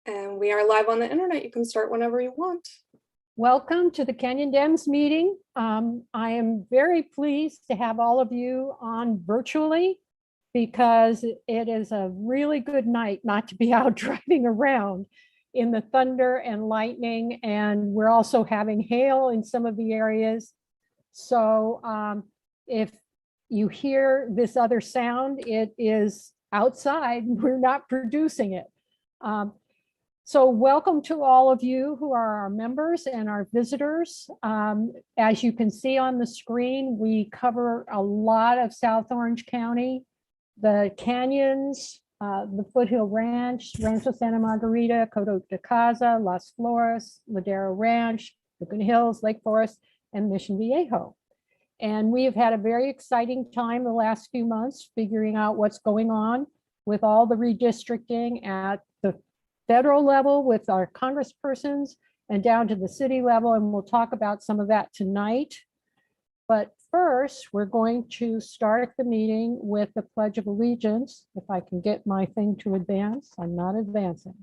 And we are live on the internet. You can start whenever you want. Welcome to the Canyon Dems meeting. I am very pleased to have all of you on virtually because it is a really good night not to be out driving around in the thunder and lightning. And we're also having hail in some of the areas. So if you hear this other sound, it is outside. We're not producing it. So welcome to all of you who are our members and our visitors. As you can see on the screen, we cover a lot of South Orange County, the canyons, the Foothill Ranch, Rancho Santa Margarita, Coto de Casa, Las Flores, Ladera Ranch, Laguna Hills, Lake Forest, and Mission Viejo. And we have had a very exciting time the last few months figuring out what's going on with all the redistricting at the federal level with our congresspersons and down to the city level. And we'll talk about some of that tonight. But first, we're going to start the meeting with the Pledge of Allegiance. If I can get my thing to advance, I'm not advancing.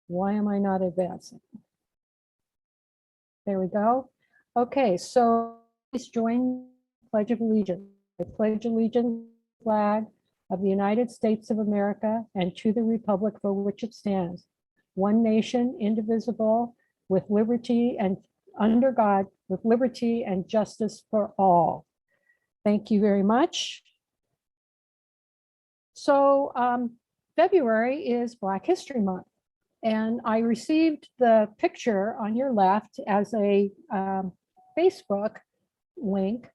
Why am I not advancing? There we go. Okay, so please join the Pledge of Allegiance. I pledge allegiance to the flag of the United States of America and to the republic for which it stands, one nation, indivisible, with liberty and under God, with liberty and justice for all. Thank you very much. So February is Black History Month, and I received the picture on your left as a Facebook link.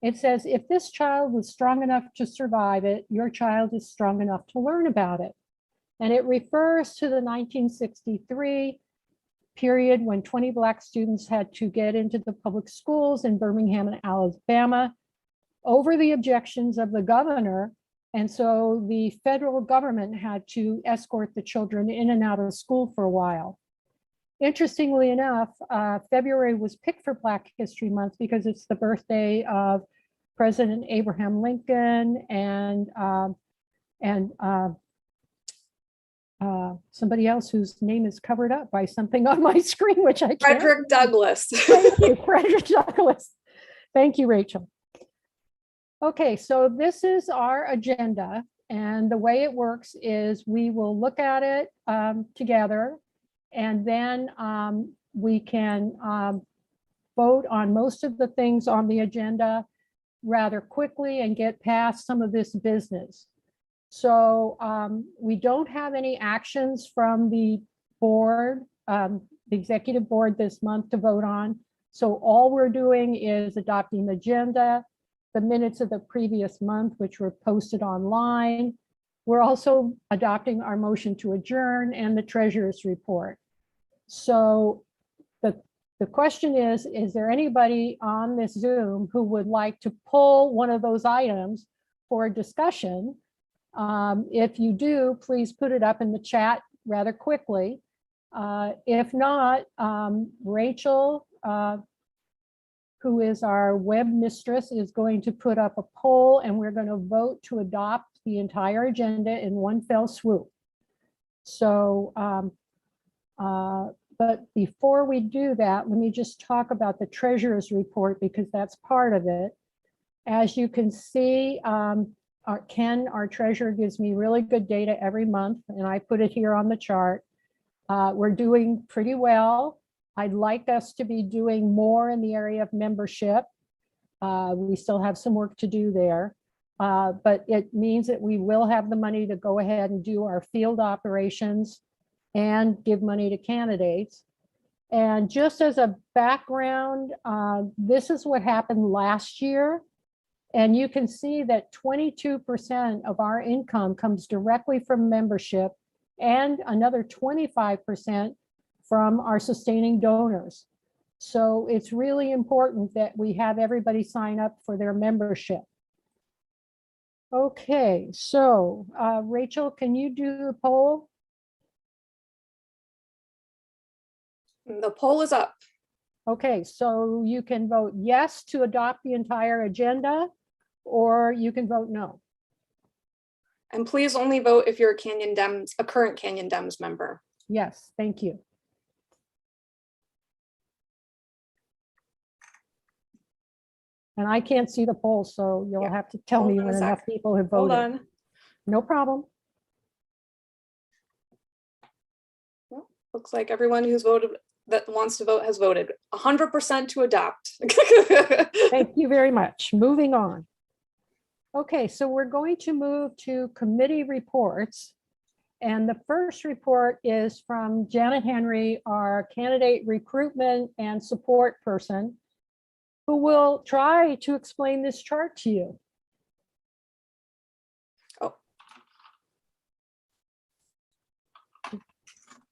It says, if this child was strong enough to survive it, your child is strong enough to learn about it. And it refers to the 1963 period when 20 Black students had to get into the public schools in Birmingham and Alabama over the objections of the governor. And so the federal government had to escort the children in and out of school for a while. Interestingly enough, February was picked for Black History Month because it's the birthday of President Abraham Lincoln and somebody else whose name is covered up by something on my screen, which I can't. Frederick Douglass. Thank you, Frederick Douglass. Thank you, Rachel. Okay, so this is our agenda, and the way it works is we will look at it together, and then we can vote on most of the things on the agenda rather quickly and get past some of this business. So we don't have any actions from the board, the executive board this month to vote on. So all we're doing is adopting the agenda, the minutes of the previous month, which were posted online. We're also adopting our motion to adjourn and the treasurer's report. So the question is there anybody on this Zoom who would like to pull one of those items for discussion? If you do, please put it up in the chat rather quickly. If not, Rachel, who is our web mistress, is going to put up a poll, and we're going to vote to adopt the entire agenda in one fell swoop. So, but before we do that, let me just talk about the treasurer's report because that's part of it. As you can see, Ken, our treasurer, gives me really good data every month, and I put it here on the chart. We're doing pretty well. I'd like us to be doing more in the area of membership. We still have some work to do there, but it means that we will have the money to go ahead and do our field operations and give money to candidates. And just as a background, this is what happened last year. And you can see that 22% of our income comes directly from membership and another 25% from our sustaining donors. So it's really important that we have everybody sign up for their membership. Okay, so Rachel, can you do the poll? The poll is up. Okay, so you can vote yes to adopt the entire agenda, or you can vote no. And please only vote if you're a current Canyon Dems member. Yes, thank you. And I can't see the poll, so you'll Yeah. have to tell Hold me on a when enough sec. people have Hold voted. on. No problem. Well, looks like everyone who's voted that wants to vote has voted 100% to adopt. Thank you very much. Moving on. Okay, so we're going to move to committee reports. And the first report is from Janet Henry, our candidate recruitment and support person, who will try to explain this chart to you. Oh.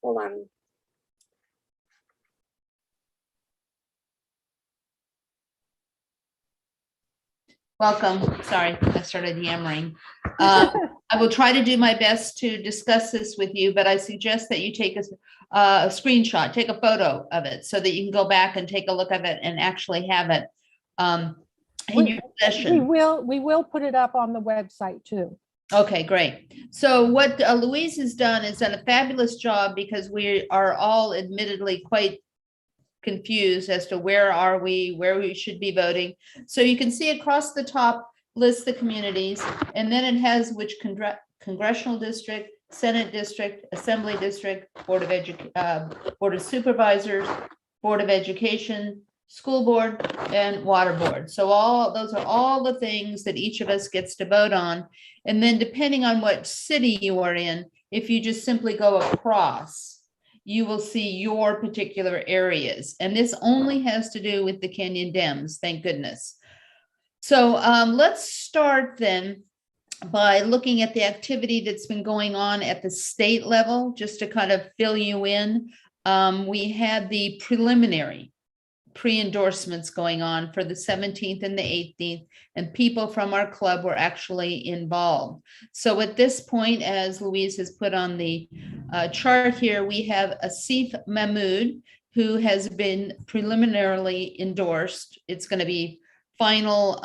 Hold on. Welcome. Sorry, I started yammering. I will try to do my best to discuss this with you, but I suggest that you take a screenshot, take a photo of it so that you can go back and take a look at it and actually have it in your possession. We will put it up on the website too. Okay, great. So what Louise has done is done a fabulous job, because we are all admittedly quite confused as to where we should be voting. So you can see across the top lists the communities, and then it has which congressional district, Senate district, Assembly district, Board of Supervisors, Board of Education, School Board, and Water Board. So those are all the things that each of us gets to vote on. And then depending on what city you are in, if you just simply go across, you will see your particular areas. And this only has to do with the Canyon Dems, thank goodness. So let's start then by looking at the activity that's been going on at the state level, just to kind of fill you in. We had the preliminary pre-endorsements going on for the 17th and the 18th, and people from our club were actually involved. So at this point, as Louise has put on the chart here, we have Asif Mahmood, who has been preliminarily endorsed. It's going to be final.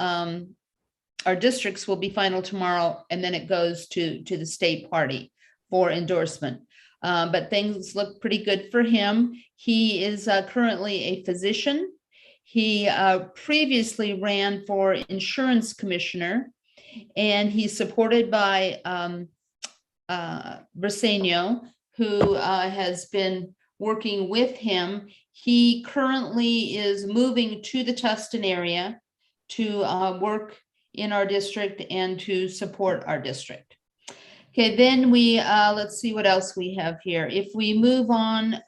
Our districts will be final tomorrow, and then it goes to the state party for endorsement. But things look pretty good for him. He is currently a physician. He previously ran for insurance commissioner, and he's supported by Briseño, who has been working with him. He currently is moving to the Tustin area to work in our district and to support our district. Okay, then we, let's see what else we have here. If we move on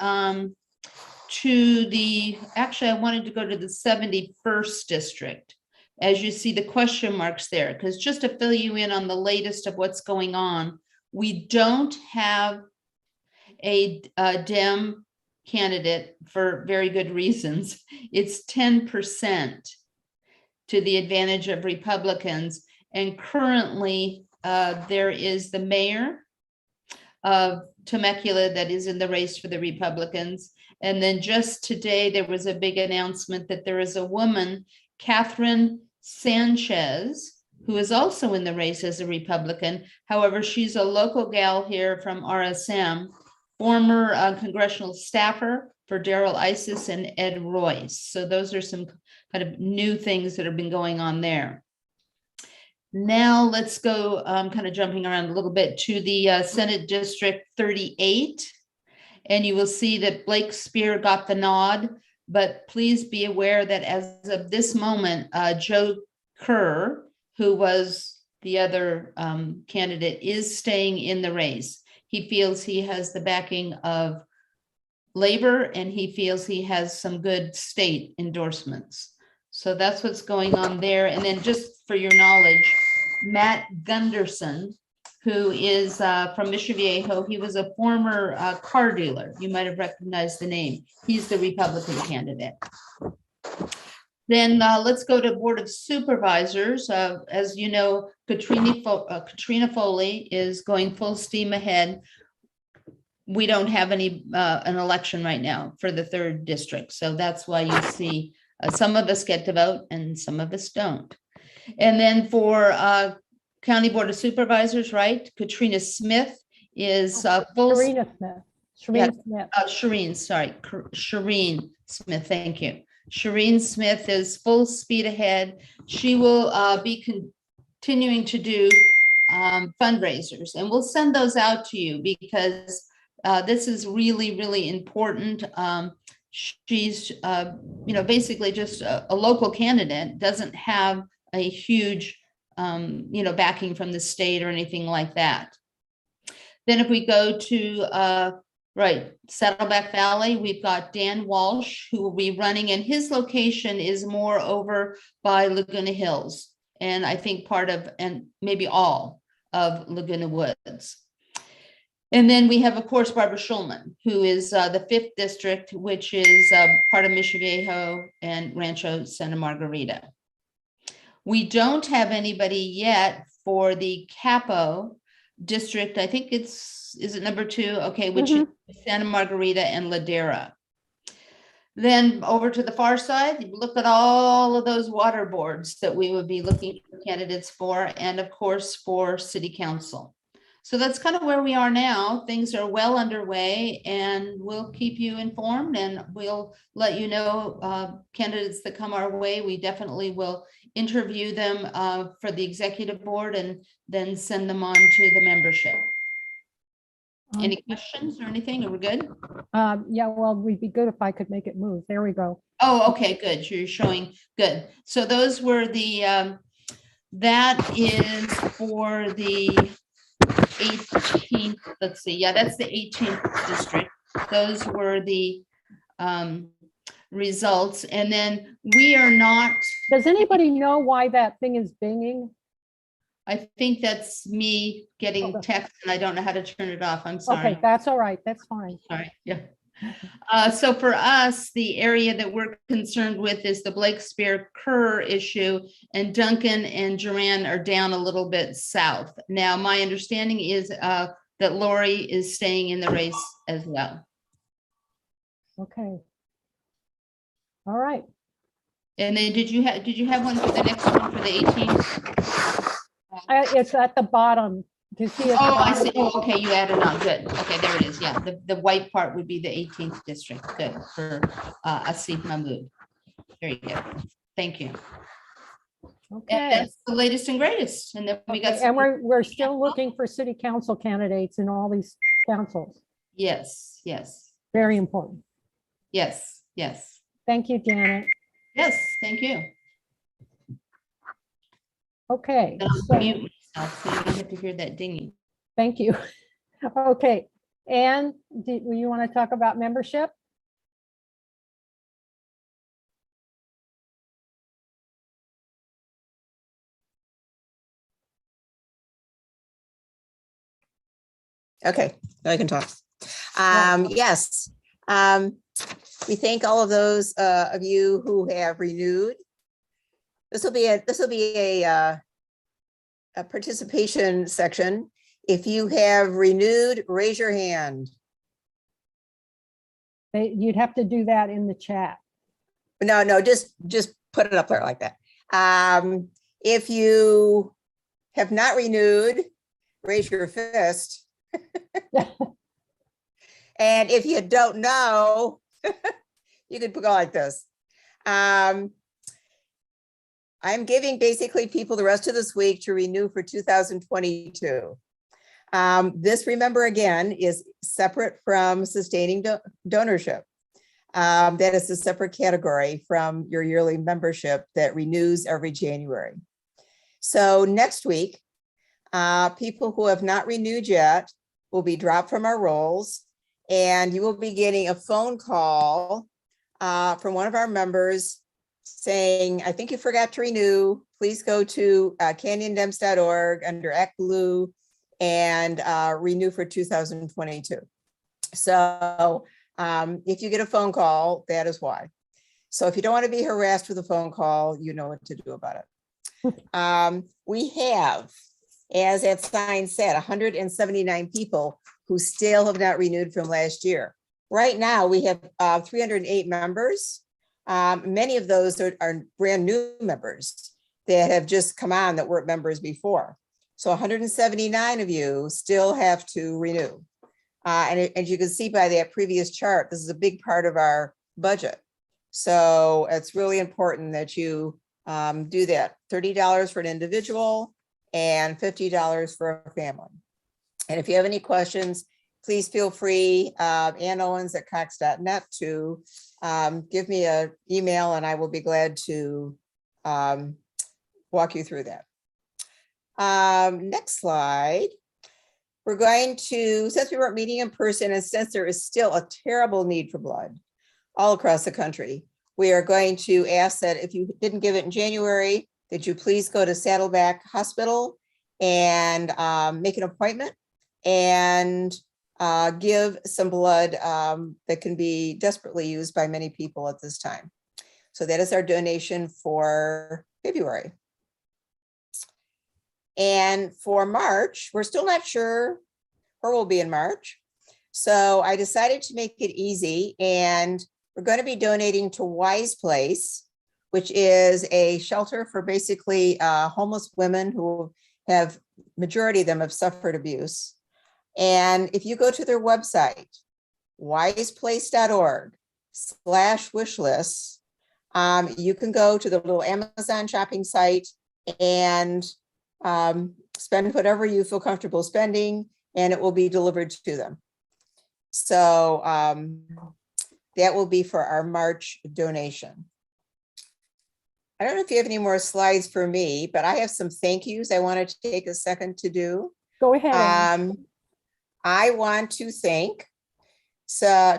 to actually, I wanted to go to the 71st district. As you see the question marks there, because just to fill you in on the latest of what's going on, we don't have a Dem candidate for very good reasons. It's 10% to the advantage of Republicans. And currently, there is the mayor of Temecula that is in the race for the Republicans. And then just today, there was a big announcement that there is a woman, Catherine Sanchez, who is also in the race as a Republican. However, she's a local gal here from RSM, former congressional staffer for Darrell Isis and Ed Royce. So those are some kind of new things that have been going on there. Now let's go kind of jumping around a little bit to the Senate District 38. And you will see that Blake Spear got the nod, but please be aware that as of this moment, Joe Kerr, who was the other candidate, is staying in the race. He feels he has the backing of labor, and he feels he has some good state endorsements. So that's what's going on there. And then just for your knowledge, Matt Gunderson, who is from Mission Viejo, he was a former car dealer. You might have recognized the name. He's the Republican candidate. Then let's go to Board of Supervisors. As you know, Katrina Foley is going full steam ahead. We don't have an election right now for the 3rd district. So that's why you see some of us get to vote and some of us don't. And then for County Board of Supervisors, right? Katrina Smith is full. Karina Smith. Shereen Smith. Shireen, sorry, Shireen Smith, thank you. Shireen Smith is full speed ahead. She will be continuing to do fundraisers, and we'll send those out to you because this is really, really important. She's, basically just a local candidate, doesn't have a huge, backing from the state or anything like that. Then if we go to, Saddleback Valley, we've got Dan Walsh, who will be running, and his location is more over by Laguna Hills, and I think part of, and maybe all of Laguna Woods. And then we have, of course, Barbara Schulman, who is the 5th district, which is part of Mission Viejo and Rancho Santa Margarita. We don't have anybody yet for the Capo district. I think is it number 2? Okay, which is Santa Margarita and Ladera. Then over to the far side, you look at all of those water boards that we would be looking for candidates for, and of course for city council. So that's kind of where we are now. Things are well underway, and we'll keep you informed, and we'll let you know candidates that come our way. We definitely will interview them for the executive board and then send them on to the membership. Any questions or anything? Are we good? Yeah, well, we'd be good if I could make it move. There we go. Oh, okay, good. You're showing good. So those were the, that is for the 18th, let's see. Yeah, that's the 18th district. Those were the results. And then we are not. Does anybody know why that thing is binging? I think that's me getting text and I don't know how to turn it off. I'm sorry. Okay, that's all right. That's fine. Sorry. Yeah. So for us, the area that we're concerned with is the Blakespeare Kerr issue, and Duncan and Duran are down a little bit south. Now, my understanding is that Lori is staying in the race as well. Okay. All right. And then did you have one for the next one for the 18th? It's at the bottom. Do you see it? Oh, I see. Oh, okay, you added on. Good. Okay, there it is. Yeah, the white part would be the 18th district. Good for Asif Mahmood. Very good. Thank you. Okay. And that's the latest and greatest. And then we got. Okay, and we're still looking for city council candidates in all these councils. Yes. Yes. Very important. Yes. Yes. Thank you, Janet. Yes. Thank you. Okay. I'll So, mute myself so you don't have to hear that dinging. thank you. Okay. And do you want to talk about membership? Okay, now I can talk. Yes, we thank all of those of you who have renewed. This will be a participation section. If you have renewed, raise your hand. You'd have to do that in the chat. No, just put it up there like that. If you have not renewed, raise your fist. And if you don't know, you could go like this. I'm giving basically people the rest of this week to renew for 2022. This, remember again, is separate from sustaining donorship. That is a separate category from your yearly membership that renews every January. So next week, people who have not renewed yet will be dropped from our rolls, and you will be getting a phone call from one of our members saying, I think you forgot to renew. Please go to canyondems.org under Act Blue and renew for 2022. So if you get a phone call, that is why. So if you don't want to be harassed with a phone call, you know what to do about it. We have, as that sign said, 179 people who still have not renewed from last year. Right now, we have 308 members. Many of those are brand new members that have just come on that weren't members before. So 179 of you still have to renew. And as you can see by that previous chart, this is a big part of our budget. So it's really important that you do that. $30 for an individual and $50 for a family. And if you have any questions, please feel free, Ann Owens at cox.net, to give me an email, and I will be glad to walk you through that. Next slide. We're going to, since we weren't meeting in person, and since there is still a terrible need for blood all across the country, we are going to ask that if you didn't give it in January, that you please go to Saddleback Hospital and make an appointment and give some blood that can be desperately used by many people at this time. So that is our donation for February. And for March, we're still not sure where we'll be in March. So I decided to make it easy, and we're going to be donating to Wise Place, which is a shelter for basically homeless women who have, majority of them have suffered abuse. And if you go to their website, wiseplace.org/wishlist, you can go to the little Amazon shopping site and spend whatever you feel comfortable spending, and it will be delivered to them. So that will be for our March donation. I don't know if you have any more slides for me, but I have some thank yous I wanted to take a second to do. Go ahead. Ann. I want to thank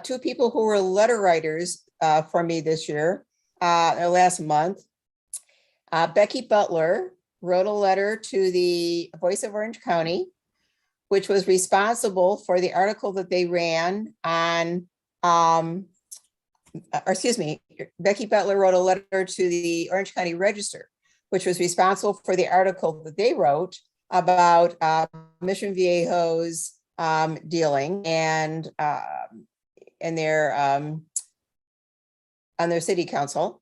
two people who were letter writers for me this year, or last month. Becky Butler wrote a letter to the Voice of Orange County, which was responsible for the article that they ran on, Becky Butler wrote a letter to the Orange County Register, which was responsible for the article that they wrote about Mission Viejo's dealing and their on their city council.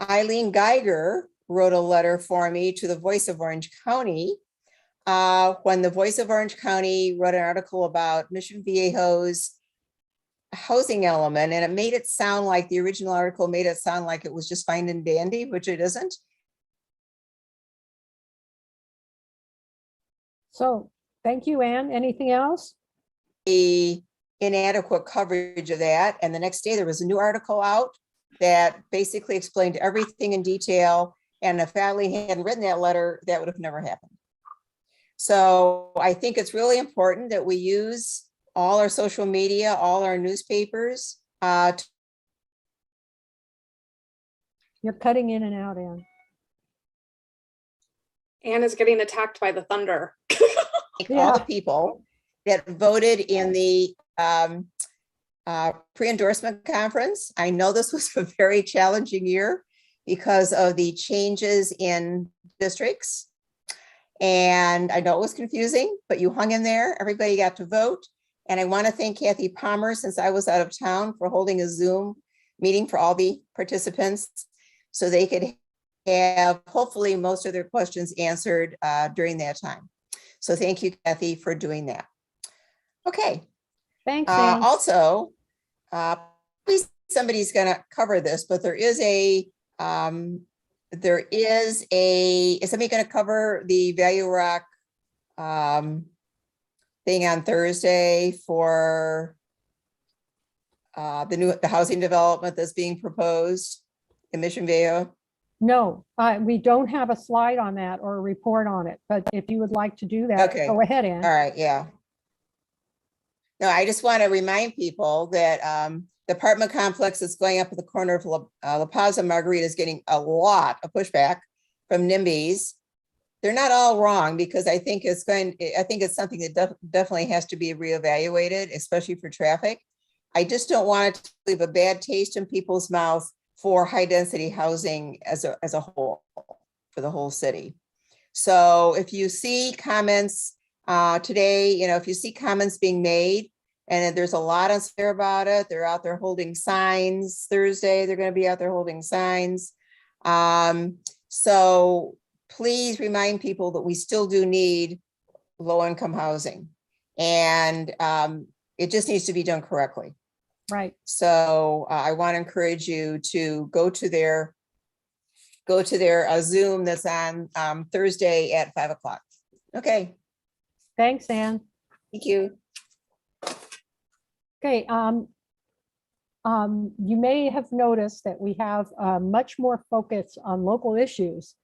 Eileen Geiger wrote a letter for me to the Voice of Orange County when the Voice of Orange County wrote an article about Mission Viejo's housing element, and it made it sound like the original article made it sound like it was just fine and dandy, which it isn't. So thank you, Ann. Anything else? The inadequate coverage of that. And the next day there was a new article out that basically explained everything in detail. And if Eileen hadn't written that letter, that would have never happened. So I think it's really important that we use all our social media, all our newspapers. You're cutting in and out, Ann. Anne is getting attacked by the thunder. All the people that voted in the pre-endorsement conference. I know this was a very challenging year because of the changes in districts. And I know it was confusing, but you hung in there. Everybody got to vote. And I want to thank Kathy Palmer, since I was out of town, for holding a Zoom meeting for all the participants so they could have hopefully most of their questions answered during that time. So thank you, Kathy, for doing that. Okay. Thanks, Ann. Also, please, somebody's going to cover this, but is somebody going to cover the Value Rock thing on Thursday for the housing development that's being proposed in Mission Viejo? No, we don't have a slide on that or a report on it, but if you would like to do that, Okay. go ahead, Ann. All right, yeah. No, I just want to remind people that the apartment complex that's going up at the corner of La Paz and Margarita is getting a lot of pushback from NIMBYs. They're not all wrong, because I think it's something that definitely has to be reevaluated, especially for traffic. I just don't want it to leave a bad taste in people's mouth for high density housing as a whole, for the whole city. So if you see comments today, if you see comments being made, and there's a lot on there about it, they're out there holding signs. Thursday, they're going to be out there holding signs. So please remind people that we still do need low income housing. And It just needs to be done correctly. Right. So I want to encourage you to go to their Zoom that's on Thursday at 5 o'clock. Okay, Thanks, Ann. thank you. Okay, you may have noticed that we have much more focus on local issues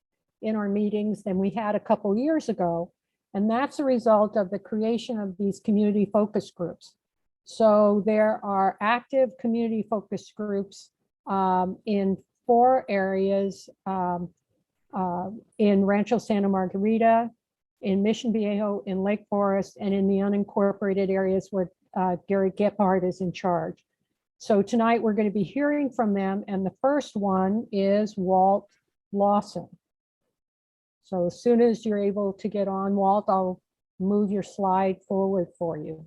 in our meetings than we had a couple years ago. And that's a result of the creation of these community focus groups. So there are active community focus groups in 4 areas, in Rancho Santa Margarita, in Mission Viejo, in Lake Forest, and in the unincorporated areas where Gary Gephardt is in charge. So tonight we're going to be hearing from them, and the first one is Walt Lawson. So as soon as you're able to get on, Walt, I'll move your slide forward for you.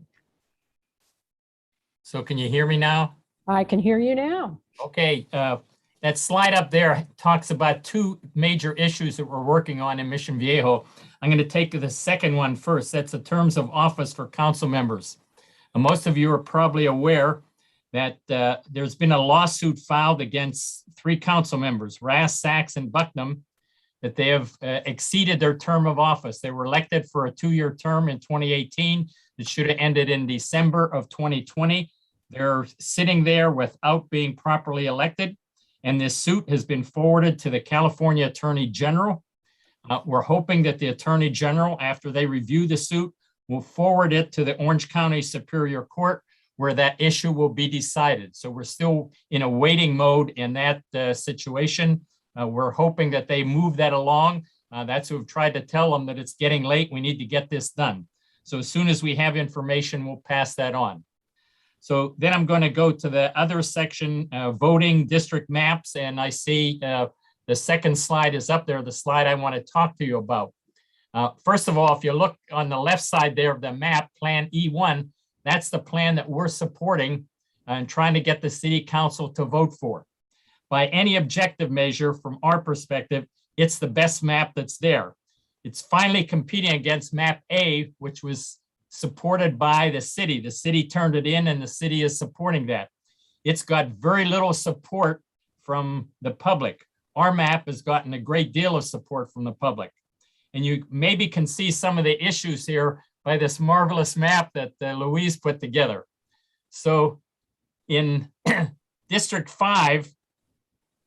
So can you hear me now? I can hear you now. Okay, that slide up there talks about 2 major issues that we're working on in Mission Viejo. I'm going to take the second one first. That's the terms of office for council members. And most of you are probably aware that there's been a lawsuit filed against 3 council members, Rass, Sachs, and Bucknam, that they have exceeded their term of office. They were elected for a 2-year term in 2018. It should have ended in December of 2020. They're sitting there without being properly elected. And this suit has been forwarded to the California Attorney General. We're hoping that the Attorney General, after they review the suit, will forward it to the Orange County Superior Court, where that issue will be decided. So we're still in a waiting mode in that situation. We're hoping that they move that along. That's who have tried to tell them that it's getting late. We need to get this done. So as soon as we have information, we'll pass that on. So then I'm going to go to the other section, voting district maps. And I see the second slide is up there, the slide I want to talk to you about. First of all, if you look on the left side there of the map, Plan E1, that's the plan that we're supporting and trying to get the city council to vote for. By any objective measure, from our perspective, it's the best map that's there. It's finally competing against map A, which was supported by the city. The city turned it in and the city is supporting that. It's got very little support from the public. Our map has gotten a great deal of support from the public. And you maybe can see some of the issues here by this marvelous map that Louise put together. So in District 5,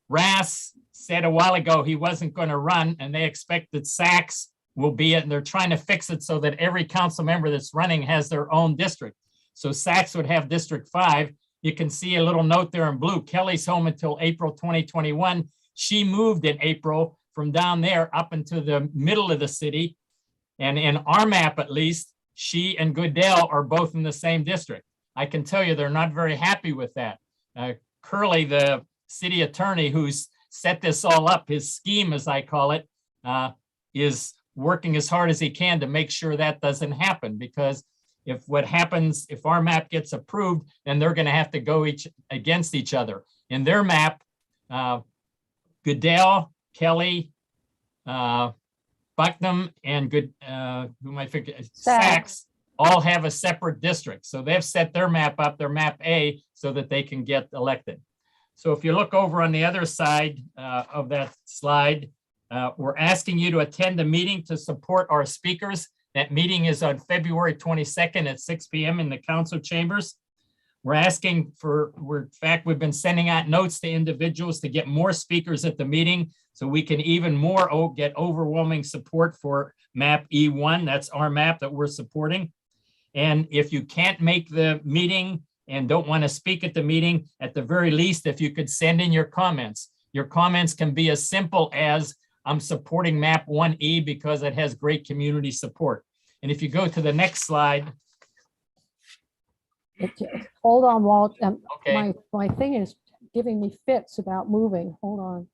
Rass said a while ago he wasn't going to run, and they expect that Sachs will be it, and they're trying to fix it so that every council member that's running has their own district. So Sachs would have District 5. You can see a little note there in blue. Kelly's home until April 2021. She moved in April from down there up into the middle of the city. And in our map, at least, she and Goodell are both in the same district. I can tell you they're not very happy with that. Curley, the city attorney who's set this all up, his scheme, as I call it, is working as hard as he can to make sure that doesn't happen. Because if what happens, if our map gets approved, then they're going to have to go against each other. In their map, Goodell, Kelly, Bucknam, and Sachs all have a separate district. So they've set their map up, their map A, so that they can get elected. So if you look over on the other side of that slide, we're asking you to attend the meeting to support our speakers. That meeting is on February 22nd at 6 p.m. in the council chambers. We're asking for, in fact, we've been sending out notes to individuals to get more speakers at the meeting so we can even more get overwhelming support for map E1. That's our map that we're supporting. And if you can't make the meeting and don't want to speak at the meeting, at the very least, if you could send in your comments. Your comments can be as simple as, I'm supporting map 1E because it has great community support. And if you go to the next slide. Hold on, Walt. Okay. My thing is giving me fits about moving. Hold on.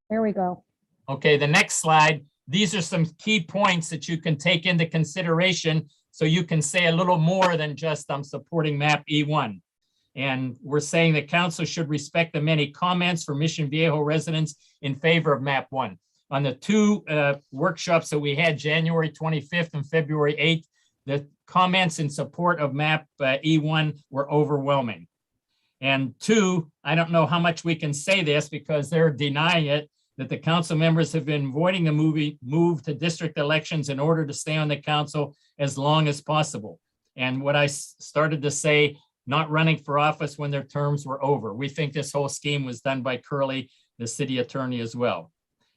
There we go. Okay, the next slide. These are some key points that you can take into consideration so you can say a little more than just I'm supporting map E1. And we're saying the council should respect the many comments from Mission Viejo residents in favor of map 1. On the 2 workshops that we had, January 25th and February 8th, the comments in support of map E1 were overwhelming. And two, I don't know how much we can say this because they're denying it, that the council members have been avoiding the move to district elections in order to stay on the council as long as possible. And what I started to say, not running for office when their terms were over. We think this whole scheme was done by Curley, the city attorney as well.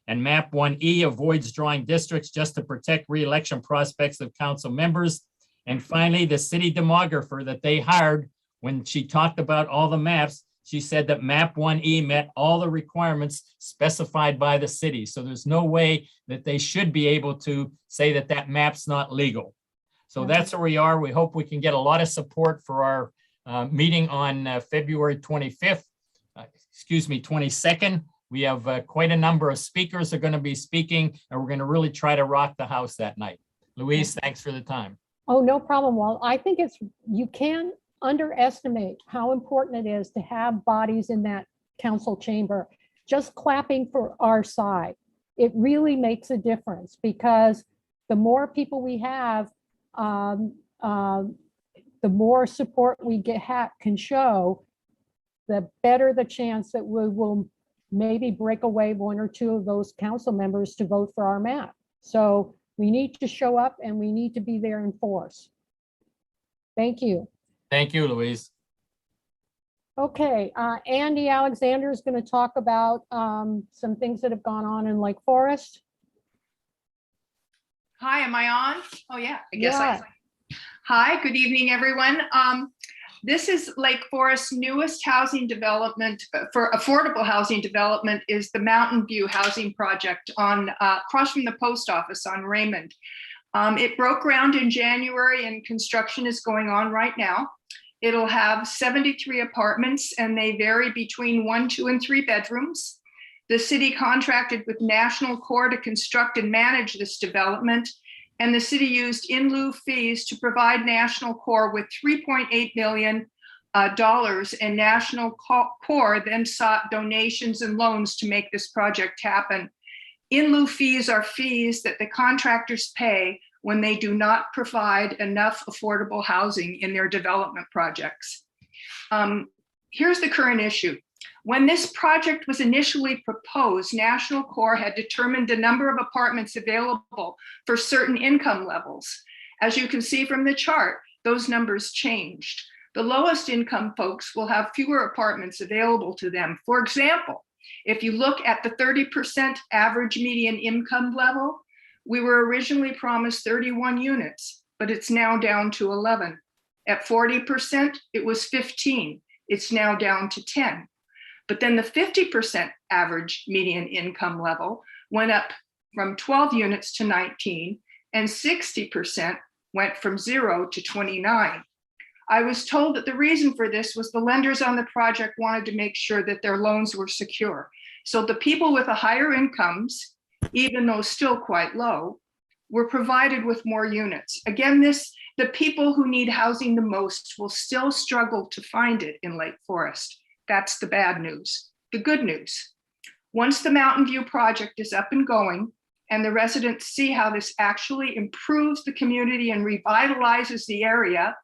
And map 1E avoids drawing districts just to protect re-election prospects of council members. And finally, the city demographer that they hired, when she talked about all the maps, she said that map 1E met all the requirements specified by the city. So there's no way that they should be able to say that that map's not legal. So that's where we are. We hope we can get a lot of support for our meeting on February 25th, 22nd. We have quite a number of speakers that are going to be speaking, and we're going to really try to rock the house that night. Louise, thanks for the time. Oh, no problem. Well, I think you can't underestimate how important it is to have bodies in that council chamber just clapping for our side. It really makes a difference because the more people we have, the more support we can show, the better the chance that we will maybe break away one or two of those council members to vote for our map. So we need to show up and we need to be there in force. Thank you. Thank you, Louise. Okay, Andy Alexander is going to talk about some things that have gone on in Lake Forest. Hi, am I on? Oh yeah, I guess Yeah. Hi, good evening, everyone. This is Lake Forest's newest housing development for affordable housing development is the Mountain View Housing Project on across from the post office on Raymond. It broke ground in January and construction is going on right now. It'll have 73 apartments and they vary between 1, 2, and 3 bedrooms. The city contracted with National Corps to construct and manage this development, and the city used in lieu fees to provide National Corps with $3.8 million, and National Corps then sought donations and loans to make this project happen. In lieu fees are fees that the contractors pay when they do not provide enough affordable housing in their development projects. Here's the current issue. When this project was initially proposed, National Corps had determined the number of apartments available for certain income levels. As you can see from the chart, those numbers changed. The lowest income folks will have fewer apartments available to them. For example, if you look at the 30% average median income level, we were originally promised 31 units, but it's now down to 11. At 40%, it was 15. It's now down to 10. But then the 50% average median income level went up from 12 units to 19, and 60% went from 0 to 29. I was told that the reason for this was the lenders on the project wanted to make sure that their loans were secure. So the people with the higher incomes, even though still quite low, were provided with more units. Again, the people who need housing the most will still struggle to find it in Lake Forest. That's the bad news. The good news, once the Mountain View project is up and going and the residents see how this actually improves the community and revitalizes the area,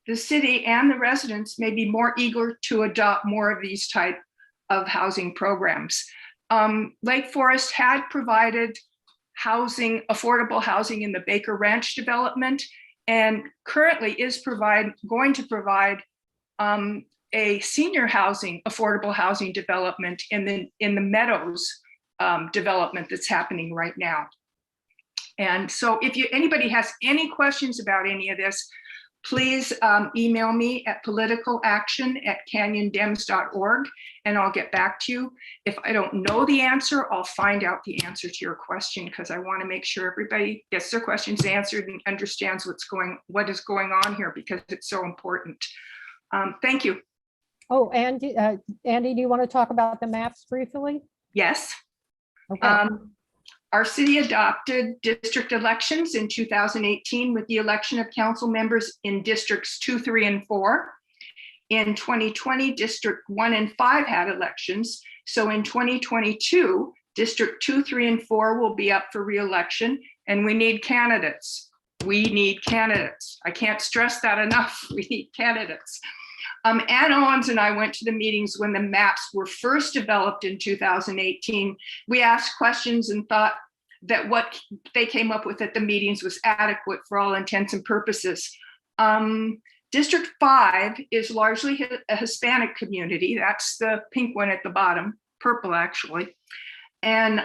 the city and the residents may be more eager to adopt more of these type of housing programs. Lake Forest had provided housing, affordable housing in the Baker Ranch development, and currently is going to provide a senior housing, affordable housing development in the Meadows development that's happening right now. And so if anybody has any questions about any of this, please email me at politicalaction@canyondems.org and I'll get back to you. If I don't know the answer, I'll find out the answer to your question because I want to make sure everybody gets their questions answered and understands what is going on here because it's so important. Thank you. Oh, Andy, do you want to talk about the maps briefly? Yes. Okay. Our city adopted district elections in 2018 with the election of council members in districts 2, 3, and 4. In 2020, District 1 and 5 had elections. So in 2022, District 2, 3, and 4 will be up for re-election, and we need candidates. We need candidates. I can't stress that enough. We need candidates. Ann Owens and I went to the meetings when the maps were first developed in 2018. We asked questions and thought that what they came up with at the meetings was adequate for all intents and purposes. District 5 is largely a Hispanic community. That's the pink one at the bottom, purple actually. And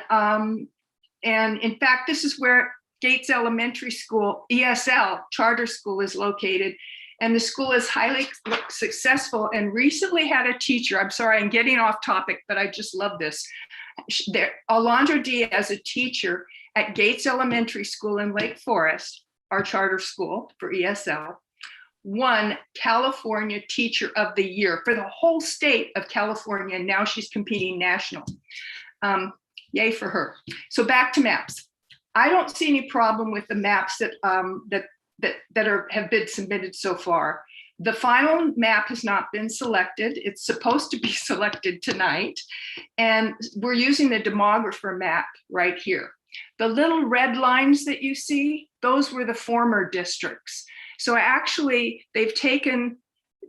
in fact, this is where Gates Elementary School, ESL, charter school is located. And the school is highly successful and recently had a teacher. I'm sorry, I'm getting off topic, but I just love this. Alondra Diaz, a teacher at Gates Elementary School in Lake Forest, our charter school for ESL, won California Teacher of the Year for the whole state of California. And now she's competing national. Yay for her. So back to maps. I don't see any problem with the maps that have been submitted so far. The final map has not been selected. It's supposed to be selected tonight. And we're using the demographer map right here. The little red lines that you see, those were the former districts. So actually, they've taken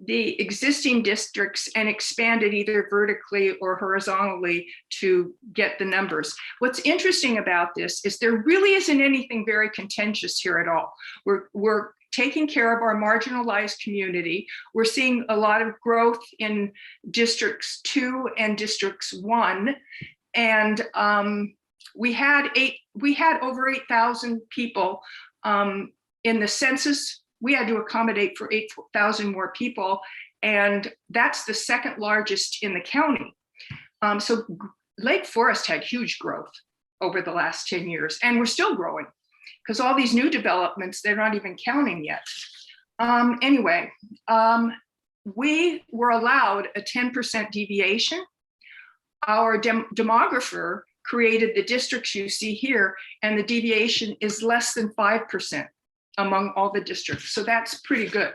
the existing districts and expanded either vertically or horizontally to get the numbers. What's interesting about this is there really isn't anything very contentious here at all. We're taking care of our marginalized community. We're seeing a lot of growth in districts 2 and districts 1. And we had over 8,000 people in the census. We had to accommodate for 8,000 more people, and that's the second largest in the county. So Lake Forest had huge growth over the last 10 years, and we're still growing because all these new developments, they're not even counting yet. Anyway, we were allowed a 10% deviation. Our demographer created the districts you see here, and the deviation is less than 5%. Among all the districts. So that's pretty good.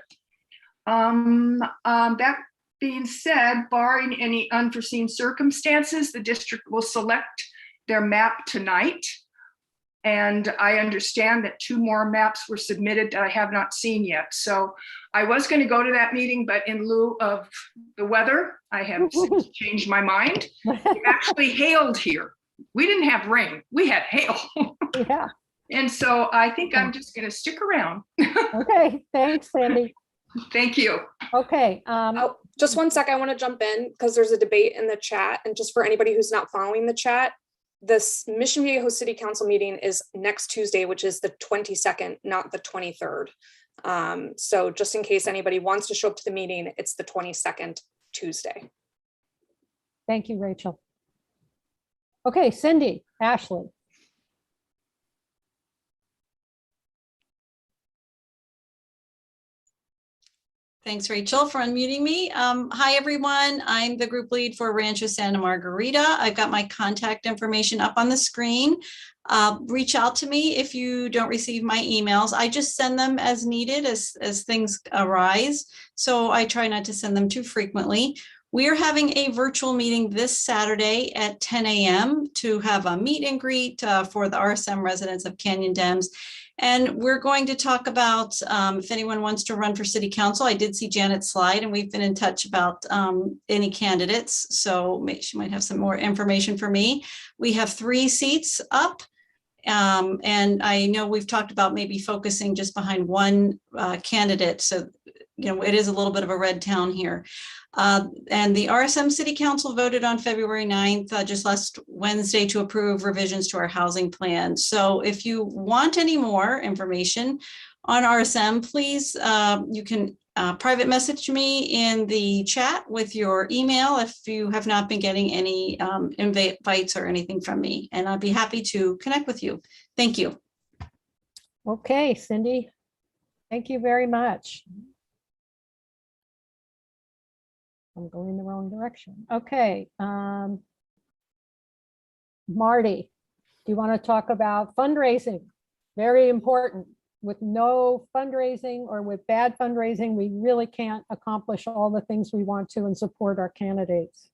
That being said, barring any unforeseen circumstances, the district will select their map tonight. And I understand that 2 more maps were submitted that I have not seen yet. So I was going to go to that meeting, but in lieu of the weather, I have since changed my mind. It actually hailed here. We didn't have rain, we had hail. Yeah. And so I think I'm just going to stick around. Okay, thanks, Sandy. Thank you. Okay. Oh, just one sec. I want to jump in because there's a debate in the chat. And just for anybody who's not following the chat, this Mission Viejo City Council meeting is next Tuesday, which is the 22nd, not the 23rd. So just in case anybody wants to show up to the meeting, it's the 22nd Tuesday. Thank you, Rachel. Okay, Cindy, Ashley. Thanks, Rachel, for unmuting me. Hi, everyone. I'm the group lead for Rancho Santa Margarita. I've got my contact information up on the screen. Reach out to me if you don't receive my emails. I just send them as needed as things arise. So I try not to send them too frequently. We are having a virtual meeting this Saturday at 10 a.m. to have a meet and greet for the RSM residents of Canyon Dems. And we're going to talk about if anyone wants to run for city council. I did see Janet's slide and we've been in touch about any candidates. So she might have some more information for me. We have 3 seats up. And I know we've talked about maybe focusing just behind one candidate. So, you know, it is a little bit of a red town here. And the RSM City Council voted on February 9th, just last Wednesday, to approve revisions to our housing plan. So if you want any more information on RSM, please, you can private message me in the chat with your email if you have not been getting any invites or anything from me, and I'd be happy to connect with you. Thank you. Okay, Cindy, thank you very much. I'm going the wrong direction. Okay. Marty, do you want to talk about fundraising? Very important. With no fundraising or with bad fundraising, we really can't accomplish all the things we want to and support our candidates.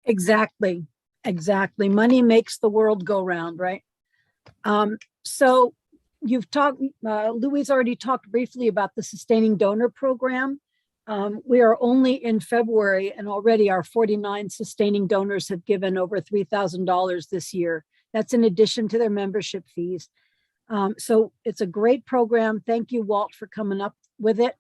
Exactly. Exactly. Money makes the world go round, right? So you've talked, Louise already talked briefly about the Sustaining Donor Program. We are only in February and already our 49 sustaining donors have given over $3,000 this year. That's in addition to their membership fees. So it's a great program. Thank you, Walt, for coming up with it.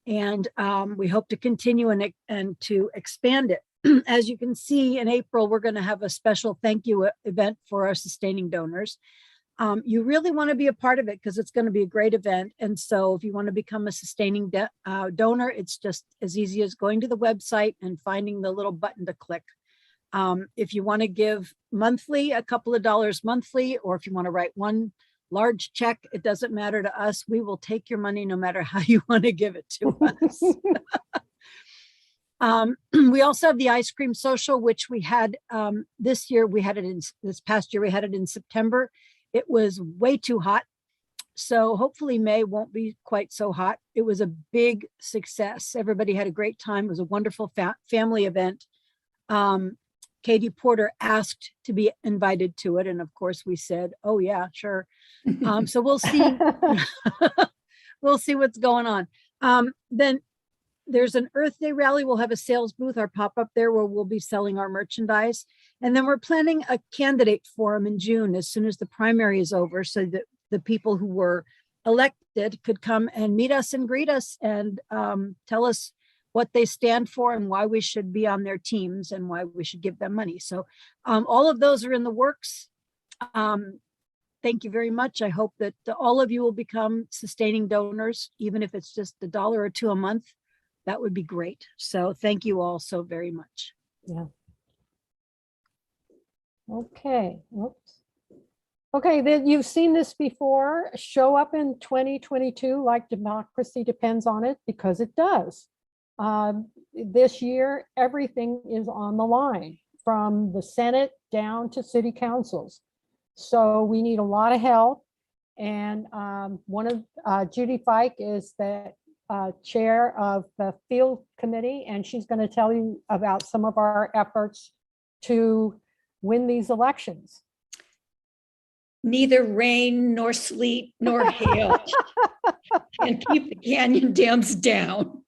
And we hope to continue and to expand it. As you can see, in April, we're going to have a special thank you event for our sustaining donors. You really want to be a part of it because it's going to be a great event. And so if you want to become a sustaining donor, it's just as easy as going to the website and finding the little button to click. If you want to give monthly, a couple of dollars monthly, or if you want to write one large check, it doesn't matter to us. We will take your money no matter how you want to give it to us. We also have the ice cream social, which we had this year. We had it in this past year. We had it in September. It was way too hot. So hopefully May won't be quite so hot. It was a big success. Everybody had a great time. It was a wonderful family event. Katie Porter asked to be invited to it. And of course we said, oh yeah, sure. So we'll see. We'll see what's going on. Then there's an Earth Day rally. We'll have a sales booth, our pop-up there where we'll be selling our merchandise. And then we're planning a candidate forum in June as soon as the primary is over so that the people who were elected could come and meet us and greet us and tell us what they stand for and why we should be on their teams and why we should give them money. So all of those are in the works. Thank you very much. I hope that all of you will become sustaining donors, even if it's just $1 or $2 a month. That would be great. So thank you all so very much. Yeah. Okay. Oops. Okay, then you've seen this before. Show up in 2022 like democracy depends on it, because it does. This year, everything is on the line from the Senate down to city councils. So we need a lot of help. And one of Judy Fike is the chair of the field committee, and she's going to tell you about some of our efforts to win these elections. Neither rain nor sleet nor hail can keep the Canyon Dems down.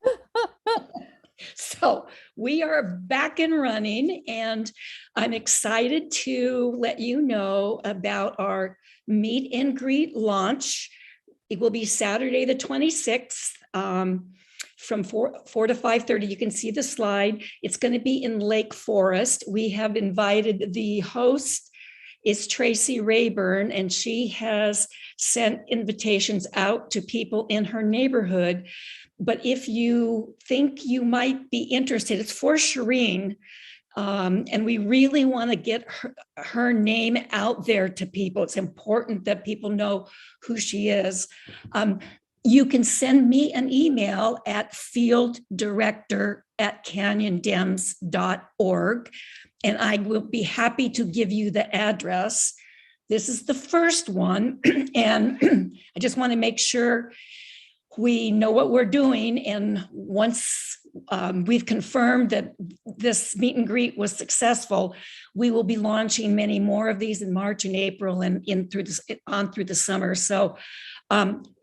So we are back and running, and I'm excited to let you know about our meet and greet launch. It will be Saturday, the 26th, from 4 to 5:30. You can see the slide. It's going to be in Lake Forest. We have invited, the host is Tracy Rayburn, and she has sent invitations out to people in her neighborhood. But if you think you might be interested, it's for Shireen. And we really want to get her name out there to people. It's important that people know who she is. You can send me an email at fielddirector@canyondems.org, and I will be happy to give you the address. This is the first one, and I just want to make sure we know what we're doing. And once we've confirmed that this meet and greet was successful, we will be launching many more of these in March and April and through the summer. So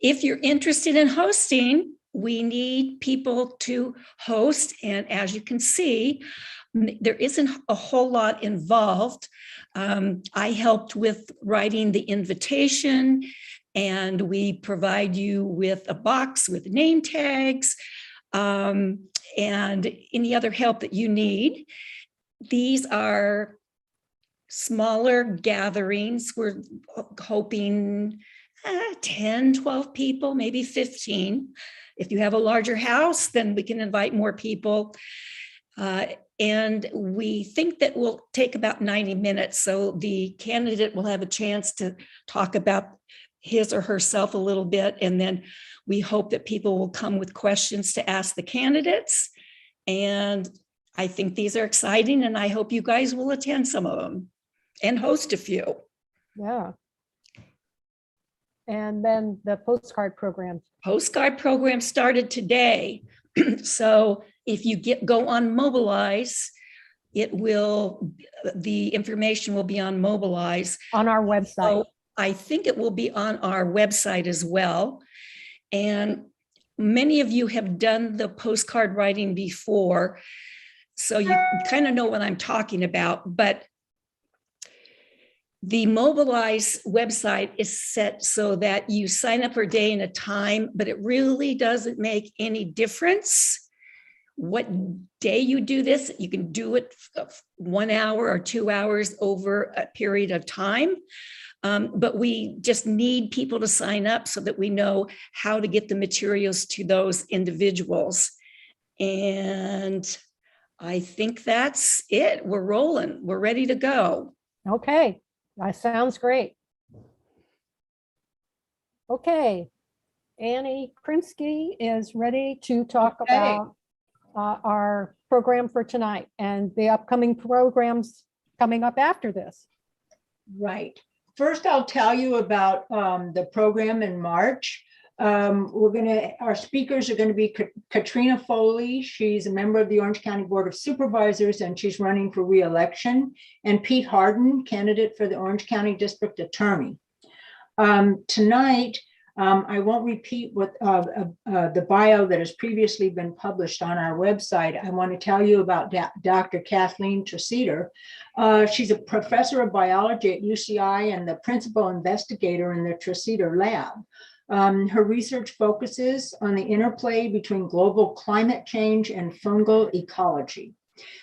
if you're interested in hosting, we need people to host. And as you can see, there isn't a whole lot involved. I helped with writing the invitation, and we provide you with a box with name tags and any other help that you need. These are smaller gatherings. We're hoping 10, 12 people, maybe 15. If you have a larger house, then we can invite more people. And we think that will take about 90 minutes. So the candidate will have a chance to talk about his or herself a little bit. And then we hope that people will come with questions to ask the candidates. And I think these are exciting, and I hope you guys will attend some of them and host a few. Yeah. And then the postcard program. Postcard program started today. So if you go on Mobilize, the information will be on Mobilize. On our website. So I think it will be on our website as well. And many of you have done the postcard writing before, so you kind of know what I'm talking about, but the Mobilize website is set so that you sign up for a day and a time, but it really doesn't make any difference what day you do this. You can do it 1 hour or 2 hours over a period of time. But we just need people to sign up so that we know how to get the materials to those individuals. And I think that's it. We're rolling. We're ready to go. Okay, that sounds great. Okay, Annie Krinsky is ready to talk Okay. about our program for tonight and the upcoming programs coming up after this. Right. First, I'll tell you about the program in March. Our speakers are going to be Katrina Foley. She's a member of the Orange County Board of Supervisors, and she's running for re-election. And Pete Harden, candidate for the Orange County District Attorney. Tonight, I won't repeat what the bio that has previously been published on our website. I want to tell you about Dr. Kathleen Tressiter. She's a professor of biology at UCI and the principal investigator in the Tressiter lab. Her research focuses on the interplay between global climate change and fungal ecology.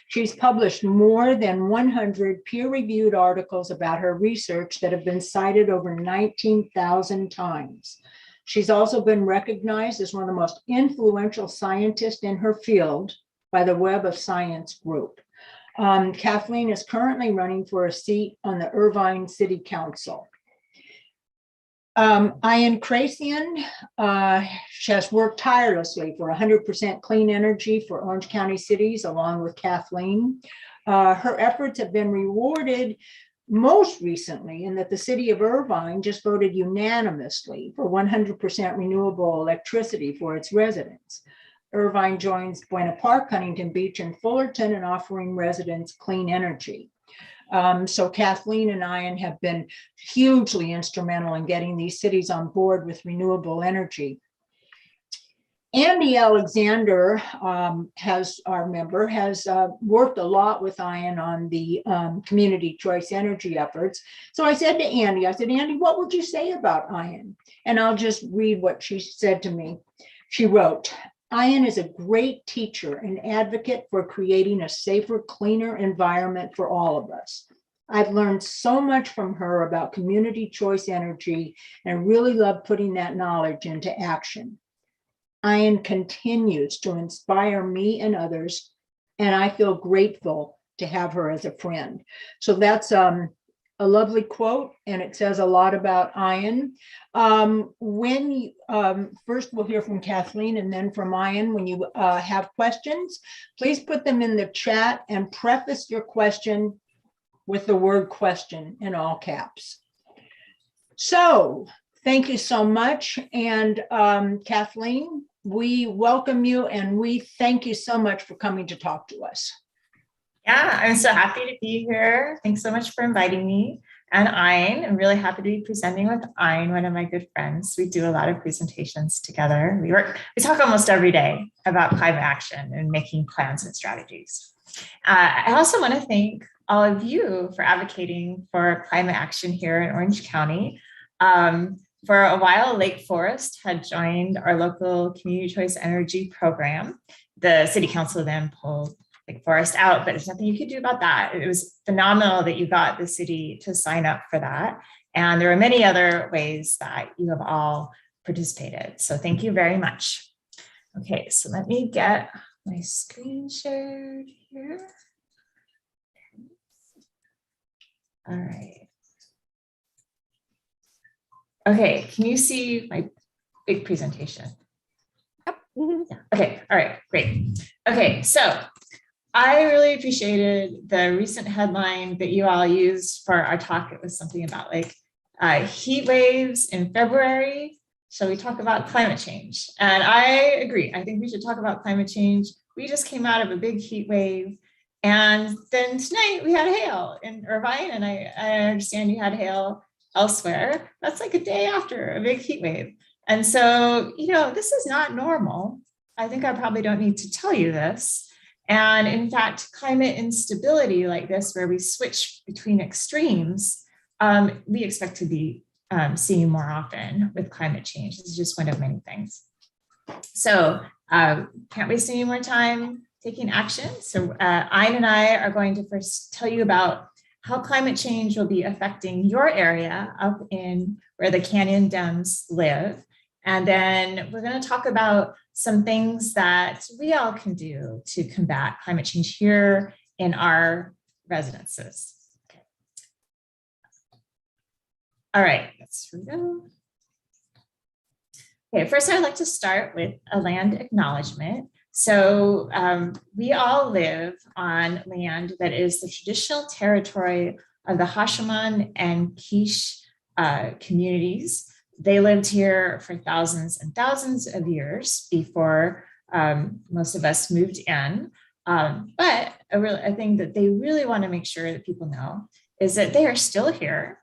She's published more than 100 peer-reviewed articles about her research that have been cited over 19,000 times. She's also been recognized as one of the most influential scientists in her field by the Web of Science group. Kathleen is currently running for a seat on the Irvine City Council. Ian Kracian has worked tirelessly for 100% clean energy for Orange County cities, along with Kathleen. Her efforts have been rewarded most recently in that the city of Irvine just voted unanimously for 100% renewable electricity for its residents. Irvine joins Buena Park, Huntington Beach, and Fullerton in offering residents clean energy. So Kathleen and Ian have been hugely instrumental in getting these cities on board with renewable energy. Andy Alexander, has worked a lot with Ian on the community choice energy efforts. So I said to Andy, Andy, what would you say about Ian? And I'll just read what she said to me. She wrote, Ian is a great teacher and advocate for creating a safer, cleaner environment for all of us. I've learned so much from her about community choice energy and really love putting that knowledge into action. Ian continues to inspire me and others, and I feel grateful to have her as a friend. So that's a lovely quote, and it says a lot about Ian. First we'll hear from Kathleen and then from Ian. When you have questions, please put them in the chat and preface your question with the word question in all caps. So thank you so much. And Kathleen, we welcome you and we thank you so much for coming to talk to us. Yeah, I'm so happy to be here. Thanks so much for inviting me. And Ian, I'm really happy to be presenting with Ian, one of my good friends. We do a lot of presentations together. We talk almost every day about climate action and making plans and strategies. I also want to thank all of you for advocating for climate action here in Orange County. For a while, Lake Forest had joined our local community choice energy program. The city council then pulled Lake Forest out, but there's nothing you could do about that. It was phenomenal that you got the city to sign up for that. And there are many other ways that you have all participated. So thank you very much. Okay, so let me get my screen shared here. All right. Okay, can you see my big presentation? Yep. Mm-hmm. Yeah. Okay, all right, great. Okay, so I really appreciated the recent headline that you all used for our talk. It was something about like heat waves in February. Shall we talk about climate change? And I agree. I think we should talk about climate change. We just came out of a big heat wave. And then tonight we had hail in Irvine, and I understand you had hail elsewhere, that's like a day after a big heat wave. And so, this is not normal. I think I probably don't need to tell you this. And in fact, climate instability like this, where we switch between extremes, we expect to be seeing more often with climate change. This is just one of many things. So can't waste any more time taking action. So Ayn and I are going to first tell you about how climate change will be affecting your area up in where the Canyon Dems live. And then we're going to talk about some things that we all can do to combat climate change here in our residences. Okay. All right, let's go. Okay, first I'd like to start with a land acknowledgement. So we all live on land that is the traditional territory of the Hashaman and Quiche communities. They lived here for thousands and thousands of years before most of us moved in. But a thing that they really want to make sure that people know is that they are still here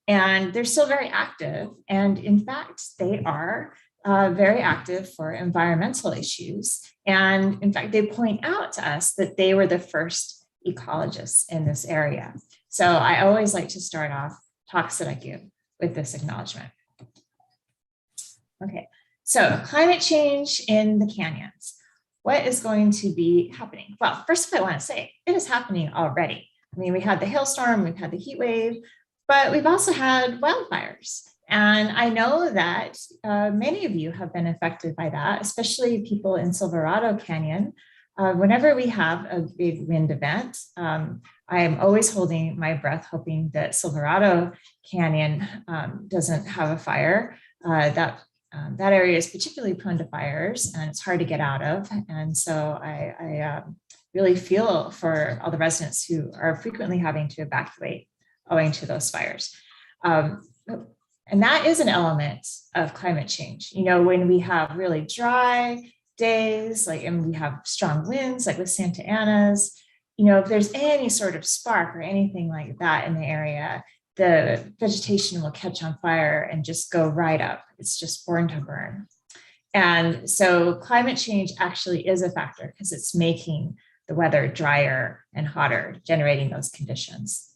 and they're still very active. And in fact, they are very active for environmental issues. And in fact, they point out to us that they were the first ecologists in this area. So I always like to start off talks that I give with this acknowledgement. Okay, so climate change in the canyons. What is going to be happening? Well, first of all, I want to say it is happening already. I mean, we had the hailstorm, we've had the heat wave, but we've also had wildfires. And I know that many of you have been affected by that, especially people in Silverado Canyon. Whenever we have a big wind event, I am always holding my breath, hoping that Silverado Canyon doesn't have a fire. That area is particularly prone to fires and it's hard to get out of. And so I really feel for all the residents who are frequently having to evacuate owing to those fires. And that is an element of climate change. When we have really dry days, and we have strong winds, like with Santa Ana's, if there's any sort of spark or anything like that in the area, the vegetation will catch on fire and just go right up. It's just born to burn. And so climate change actually is a factor because it's making the weather drier and hotter, generating those conditions.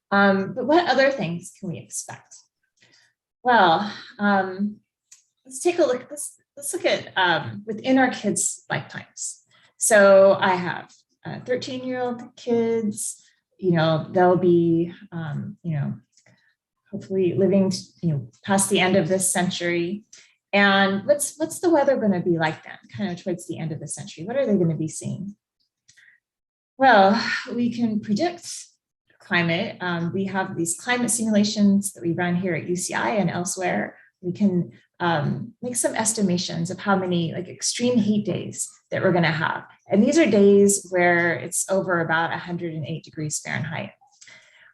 But what other things can we expect? Well, let's take a look. Let's look at within our kids' lifetimes. So I have 13-year-old kids. They'll be, hopefully living, past the end of this century. And what's the weather going to be like then, kind of towards the end of the century? What are they going to be seeing? Well, we can predict climate. We have these climate simulations that we run here at UCI and elsewhere. We can make some estimations of how many extreme heat days that we're going to have. And these are days where it's over about 108 degrees Fahrenheit.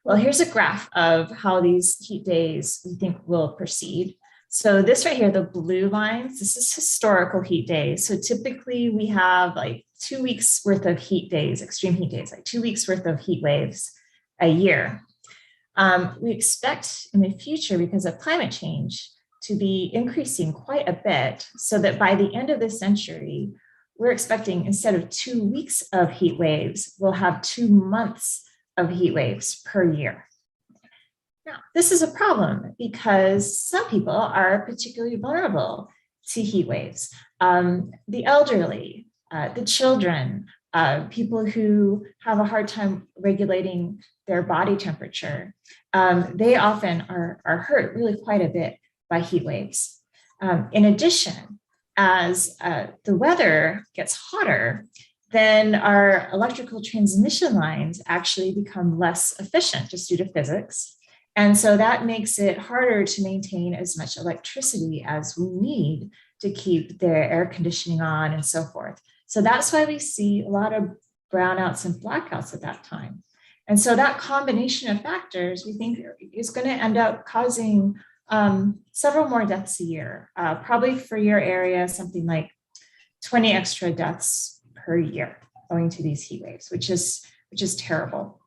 Well, here's a graph of how these heat days we think will proceed. So this right here, the blue lines, this is historical heat days. So typically we have 2 weeks worth of heat days, extreme heat days, 2 weeks worth of heat waves a year. We expect in the future, because of climate change, to be increasing quite a bit, so that by the end of the century, we're expecting instead of 2 weeks of heat waves, we'll have 2 months of heat waves per year. Now, this is a problem because some people are particularly vulnerable to heat waves. The elderly, the children, people who have a hard time regulating their body temperature, they often are hurt really quite a bit by heat waves. In addition, as the weather gets hotter, then our electrical transmission lines actually become less efficient just due to physics. And so that makes it harder to maintain as much electricity as we need to keep the air conditioning on and so forth. So that's why we see a lot of brownouts and blackouts at that time. And so that combination of factors, we think, is going to end up causing several more deaths a year, probably for your area, something like 20 extra deaths per year owing to these heat waves, which is terrible.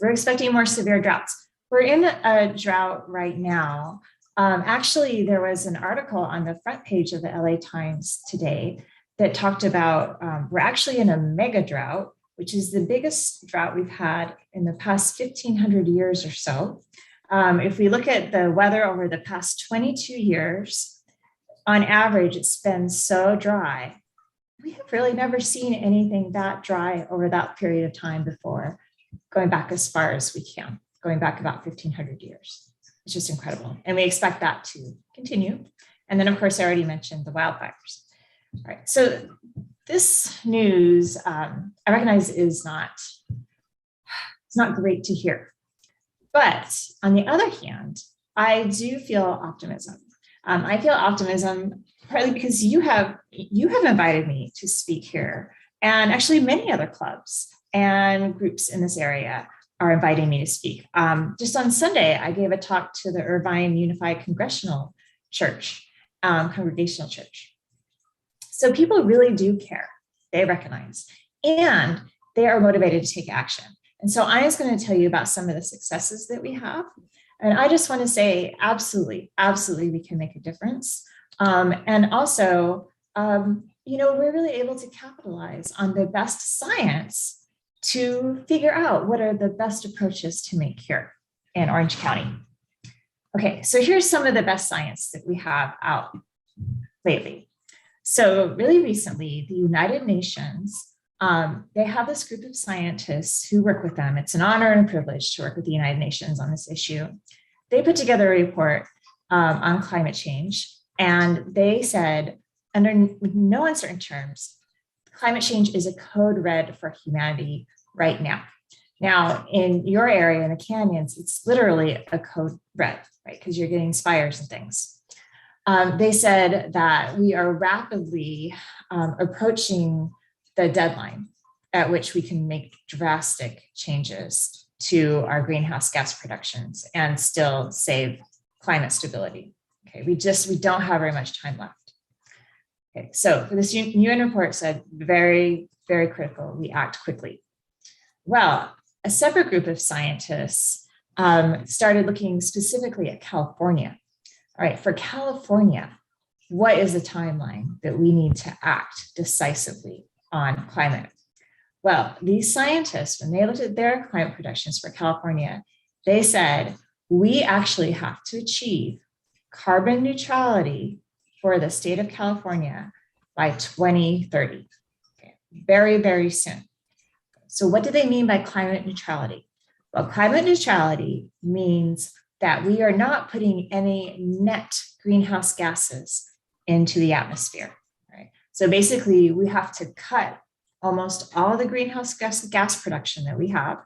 We're expecting more severe droughts. we're in a drought right now. Actually, there was an article on the front page of the LA Times today that talked about we're actually in a mega drought, which is the biggest drought we've had in the past 1,500 years or so. If we look at the weather over the past 22 years, on average, it's been so dry. We have really never seen anything that dry over that period of time before, going back as far as we can, going back about 1,500 years. It's just incredible. And we expect that to continue. And then, of course, I already mentioned the wildfires. All right, so this news, I recognize it's not great to hear. But on the other hand, I do feel optimism. I feel optimism partly because you have invited me to speak here, and actually many other clubs and groups in this area are inviting me to speak. Just on Sunday, I gave a talk to the Irvine Unified Congregational Church. So people really do care. They recognize, and they are motivated to take action. And so I was going to tell you about some of the successes that we have. And I just want to say, absolutely, absolutely, we can make a difference. And also, we're really able to capitalize on the best science to figure out what are the best approaches to make here in Orange County. Okay, so here's some of the best science that we have out lately. So really recently, the United Nations, they have this group of scientists who work with them. It's an honor and a privilege to work with the United Nations on this issue. They put together a report on climate change, and they said, under no uncertain terms, climate change is a code red for humanity right now. Now, in your area, in the canyons, it's literally a code red, right? Because you're getting fires and things. They said that we are rapidly approaching the deadline at which we can make drastic changes to our greenhouse gas productions and still save climate stability. Okay, we don't have very much time left. Okay, so this UN report said very, very critical, we act quickly. Well, a separate group of scientists started looking specifically at California. All right, for California, what is the timeline that we need to act decisively on climate? Well, these scientists, when they looked at their climate projections for California, they said, we actually have to achieve carbon neutrality for the state of California by 2030. Okay, very, very soon. So what do they mean by climate neutrality? Well, climate neutrality means that we are not putting any net greenhouse gases into the atmosphere, right? So basically, we have to cut almost all the greenhouse gas production that we have.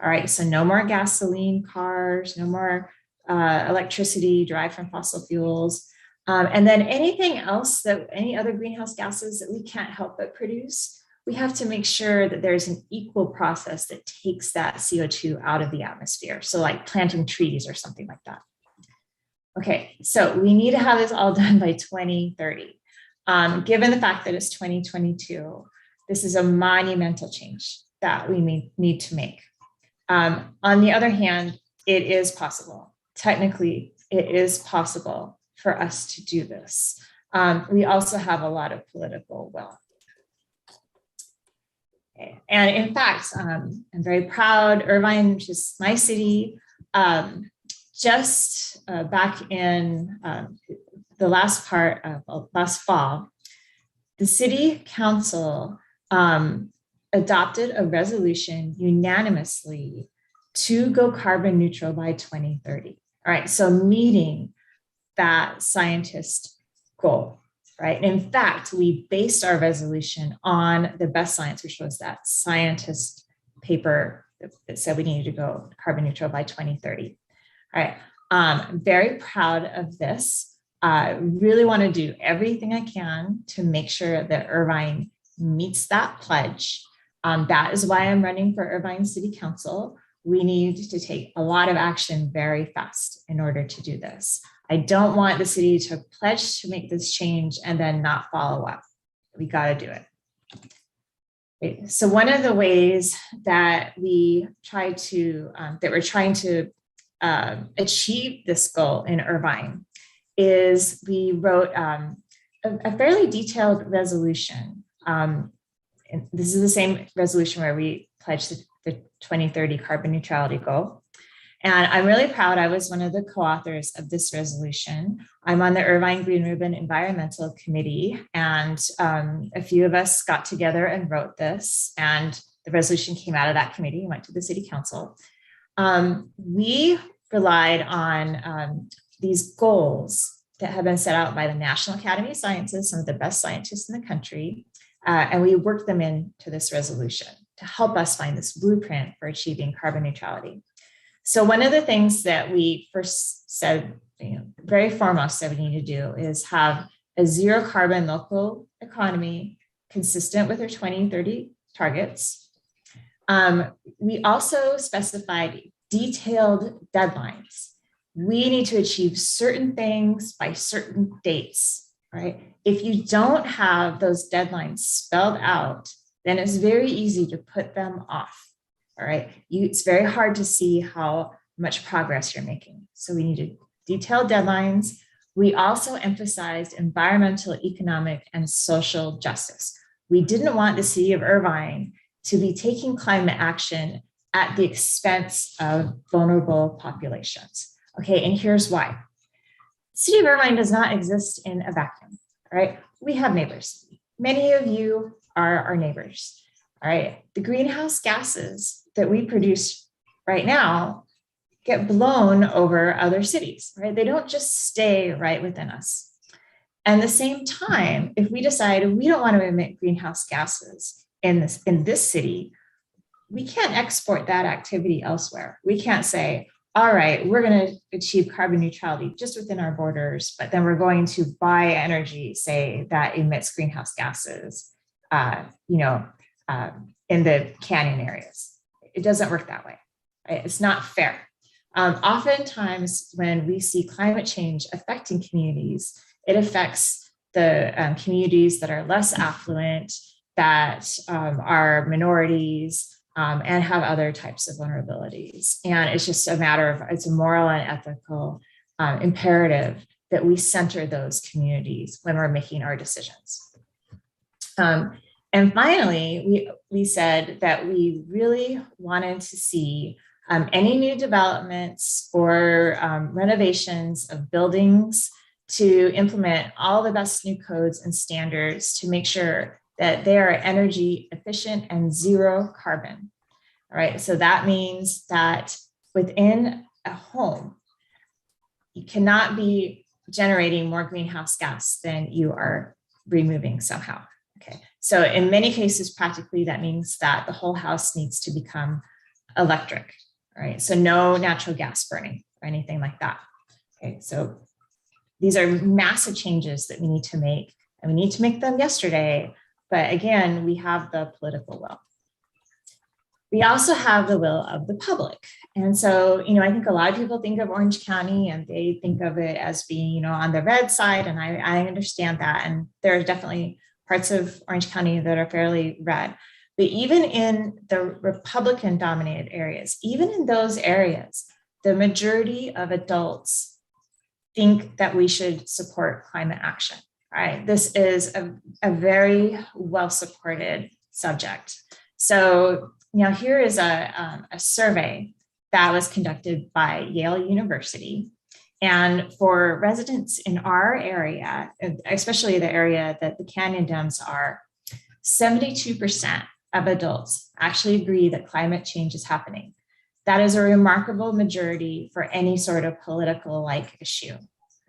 All right, so no more gasoline cars, no more electricity derived from fossil fuels. And then anything else any other greenhouse gases that we can't help but produce, we have to make sure that there's an equal process that takes that CO2 out of the atmosphere. So like planting trees or something like that. Okay, so we need to have this all done by 2030. Given the fact that it's 2022, this is a monumental change that we need to make. On the other hand, it is possible. Technically, it is possible for us to do this. We also have a lot of political will. Okay. And in fact, I'm very proud, Irvine, which is my city, just back in the last part of last fall, the city council adopted a resolution unanimously to go carbon neutral by 2030. All right, so meeting that scientist goal, right? And in fact, we based our resolution on the best science, which was that scientist paper that said we needed to go carbon neutral by 2030. All right, I'm very proud of this. I really want to do everything I can to make sure that Irvine meets that pledge. That is why I'm running for Irvine City Council. We need to take a lot of action very fast in order to do this. I don't want the city to pledge to make this change and then not follow up. We got to do it. Okay, so one of the ways that we're trying to achieve this goal in Irvine is we wrote a fairly detailed resolution. And this is the same resolution where we pledged the 2030 carbon neutrality goal. And I'm really proud I was one of the co-authors of this resolution. I'm on the Irvine Green Ribbon Environmental Committee, and a few of us got together and wrote this, and the resolution came out of that committee and went to the city council. We relied on these goals that have been set out by the National Academy of Sciences, some of the best scientists in the country, and we worked them into this resolution to help us find this blueprint for achieving carbon neutrality. So one of the things that we first said, very foremost that we need to do is have a zero carbon local economy consistent with our 2030 targets. We also specified detailed deadlines. We need to achieve certain things by certain dates, right? If you don't have those deadlines spelled out, then it's very easy to put them off. All right, it's very hard to see how much progress you're making. So we needed detailed deadlines. We also emphasized environmental, economic, and social justice. We didn't want the city of Irvine to be taking climate action at the expense of vulnerable populations. Okay, and here's why. The city of Irvine does not exist in a vacuum, all right? We have neighbors. Many of you are our neighbors, all right? The greenhouse gases that we produce right now get blown over other cities, right? They don't just stay right within us. And at the same time, if we decide we don't want to emit greenhouse gases in this city, we can't export that activity elsewhere. We can't say, all right, we're going to achieve carbon neutrality just within our borders, but then we're going to buy energy, say, that emits greenhouse gases, in the canyon areas. It doesn't work that way, right? It's not fair. Oftentimes when we see climate change affecting communities, it affects the communities that are less affluent, that are minorities, and have other types of vulnerabilities. And it's just a matter of, it's a moral and ethical imperative that we center those communities when we're making our decisions. And finally, we said that we really wanted to see any new developments or renovations of buildings to implement all the best new codes and standards to make sure that they are energy efficient and zero carbon. All right, so that means that within a home, you cannot be generating more greenhouse gas than you are removing somehow. Okay, so in many cases, practically, that means that the whole house needs to become electric, right? So no natural gas burning or anything like that. Okay, so these are massive changes that we need to make, and we need to make them yesterday. But again, we have the political will. We also have the will of the public. And so, I think a lot of people think of Orange County and they think of it as being, on the red side. And I understand that. And there are definitely parts of Orange County that are fairly red. But even in the Republican dominated areas, even in those areas, the majority of adults think that we should support climate action, right? This is a very well-supported subject. So, here is a survey that was conducted by Yale University. And for residents in our area, especially the area that the Canyon Dems are, 72% of adults actually agree that climate change is happening. That is a remarkable majority for any sort of political issue.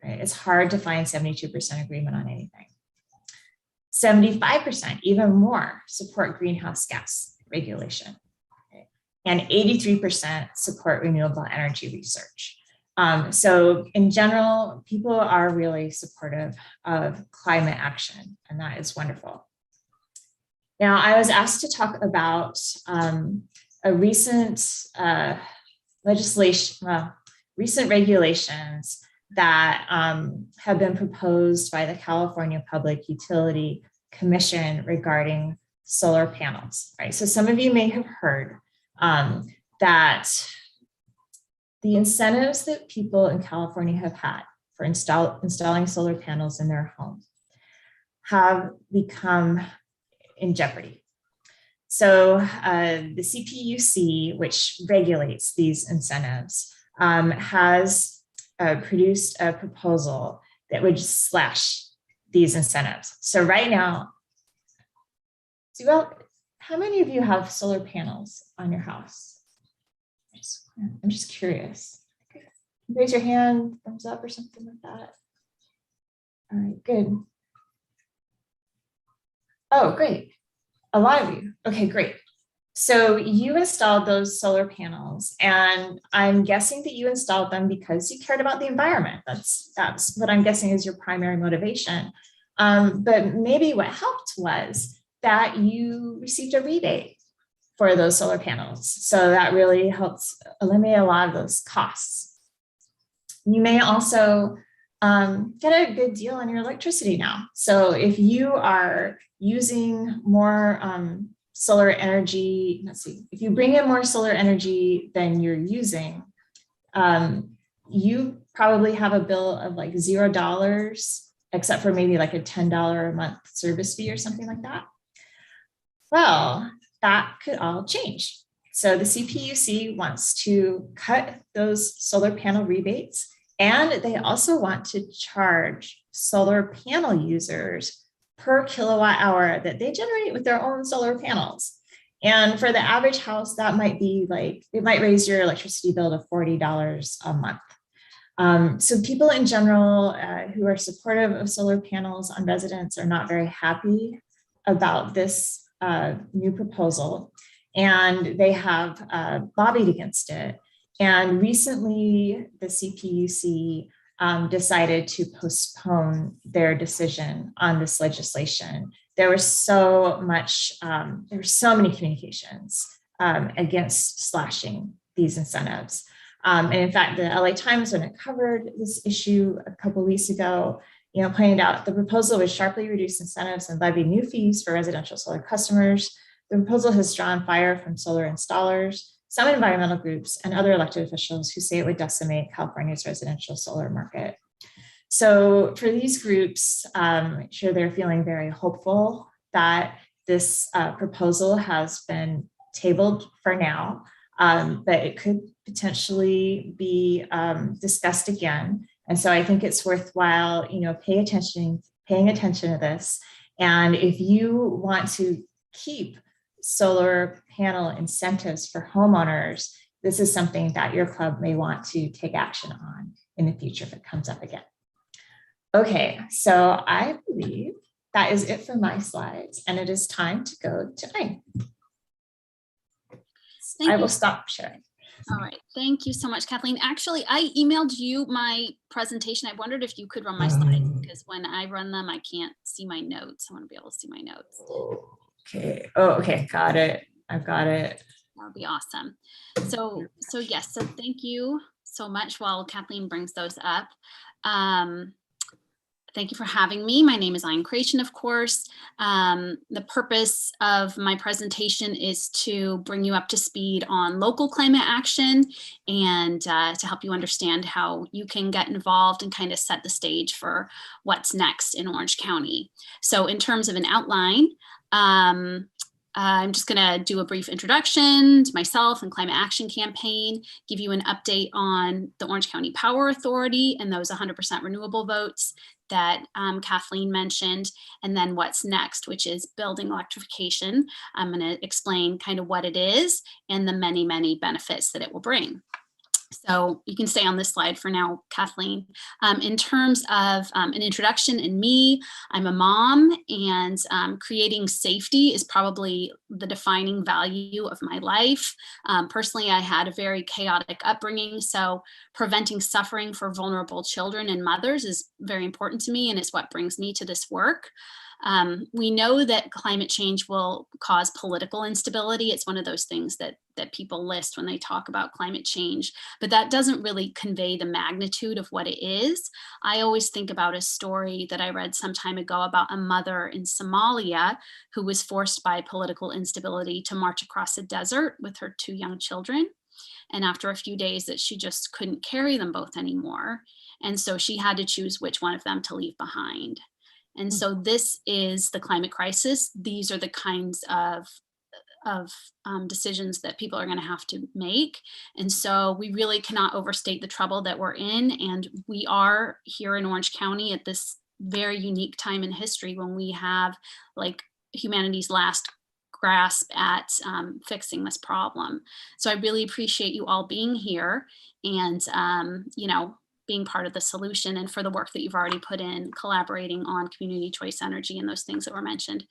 Right? It's hard to find 72% agreement on anything. 75%, even more, support greenhouse gas regulation. Okay? And 83% support renewable energy research. So in general, people are really supportive of climate action, and that is wonderful. Now, I was asked to talk about a recent recent regulations that have been proposed by the California Public Utility Commission regarding solar panels, right? So some of you may have heard that the incentives that people in California have had for installing solar panels in their home have become in jeopardy. So the CPUC, which regulates these incentives, has produced a proposal that would slash these incentives. So right now, well, how many of you have solar panels on your house? I'm just curious. Raise your hand, thumbs up or something like that. All right, good. Oh, great. A lot of you. Okay, great. So you installed those solar panels, and I'm guessing that you installed them because you cared about the environment. That's what I'm guessing is your primary motivation. But maybe what helped was that you received a rebate for those solar panels. So that really helps eliminate a lot of those costs. You may also get a good deal on your electricity now. So if you are using more solar energy, let's see, if you bring in more solar energy than you're using, you probably have a bill of like $0, except for maybe like a $10 a month service fee or something like that. Well, that could all change. So the CPUC wants to cut those solar panel rebates, and they also want to charge solar panel users per kilowatt hour that they generate with their own solar panels. And for the average house, that might be like, it might raise your electricity bill to $40 a month. So people in general who are supportive of solar panels on residents are not very happy about this new proposal, and they have lobbied against it. And recently, the CPUC decided to postpone their decision on this legislation. There was so many communications against slashing these incentives. And in fact, the LA Times, when it covered this issue a couple of weeks ago, pointed out the proposal would sharply reduce incentives and levy new fees for residential solar customers. The proposal has drawn fire from solar installers, some environmental groups, and other elected officials who say it would decimate California's residential solar market. So for these groups, I'm sure they're feeling very hopeful that this proposal has been tabled for now, but it could potentially be discussed again. And so I think it's worthwhile, paying attention to this. And if you want to keep solar panel incentives for homeowners, this is something that your club may want to take action on in the future if it comes up again. Okay, so I believe that is it for my slides, and it is time to go to Ayn. I will stop sharing. All right, thank you so much, Kathleen. Actually, I emailed you my presentation. I wondered if you could run my slides, because when I run them, I can't see my notes. I want to be able to see my notes. Okay. Oh, okay. Got it. I've got it. That would be awesome. So yes. So thank you so much. While Kathleen brings those up, thank you for having me. My name is Ayn Creation, of course. The purpose of my presentation is to bring you up to speed on local climate action and to help you understand how you can get involved and kind of set the stage for what's next in Orange County. So in terms of an outline, I'm just going to do a brief introduction to myself and Climate Action Campaign, give you an update on the Orange County Power Authority and those 100% renewable votes that Kathleen mentioned, and then what's next, which is building electrification. I'm going to explain kind of what it is and the many, many benefits that it will bring. So you can stay on this slide for now, Kathleen. In terms of an introduction and me, I'm a mom, and creating safety is probably the defining value of my life. Personally, I had a very chaotic upbringing, so preventing suffering for vulnerable children and mothers is very important to me, and it's what brings me to this work. We know that climate change will cause political instability. It's one of those things that people list when they talk about climate change, but that doesn't really convey the magnitude of what it is. I always think about a story that I read some time ago about a mother in Somalia who was forced by political instability to march across a desert with her 2 young children. And after a few days that she just couldn't carry them both anymore. And so she had to choose which one of them to leave behind. And so this is the climate crisis. These are the kinds of decisions that people are going to have to make. And so we really cannot overstate the trouble that we're in. And we are here in Orange County at this very unique time in history when we have like humanity's last grasp at fixing this problem. So I really appreciate you all being here and, you know, being part of the solution and for the work that you've already put in collaborating on community choice energy and those things that were mentioned.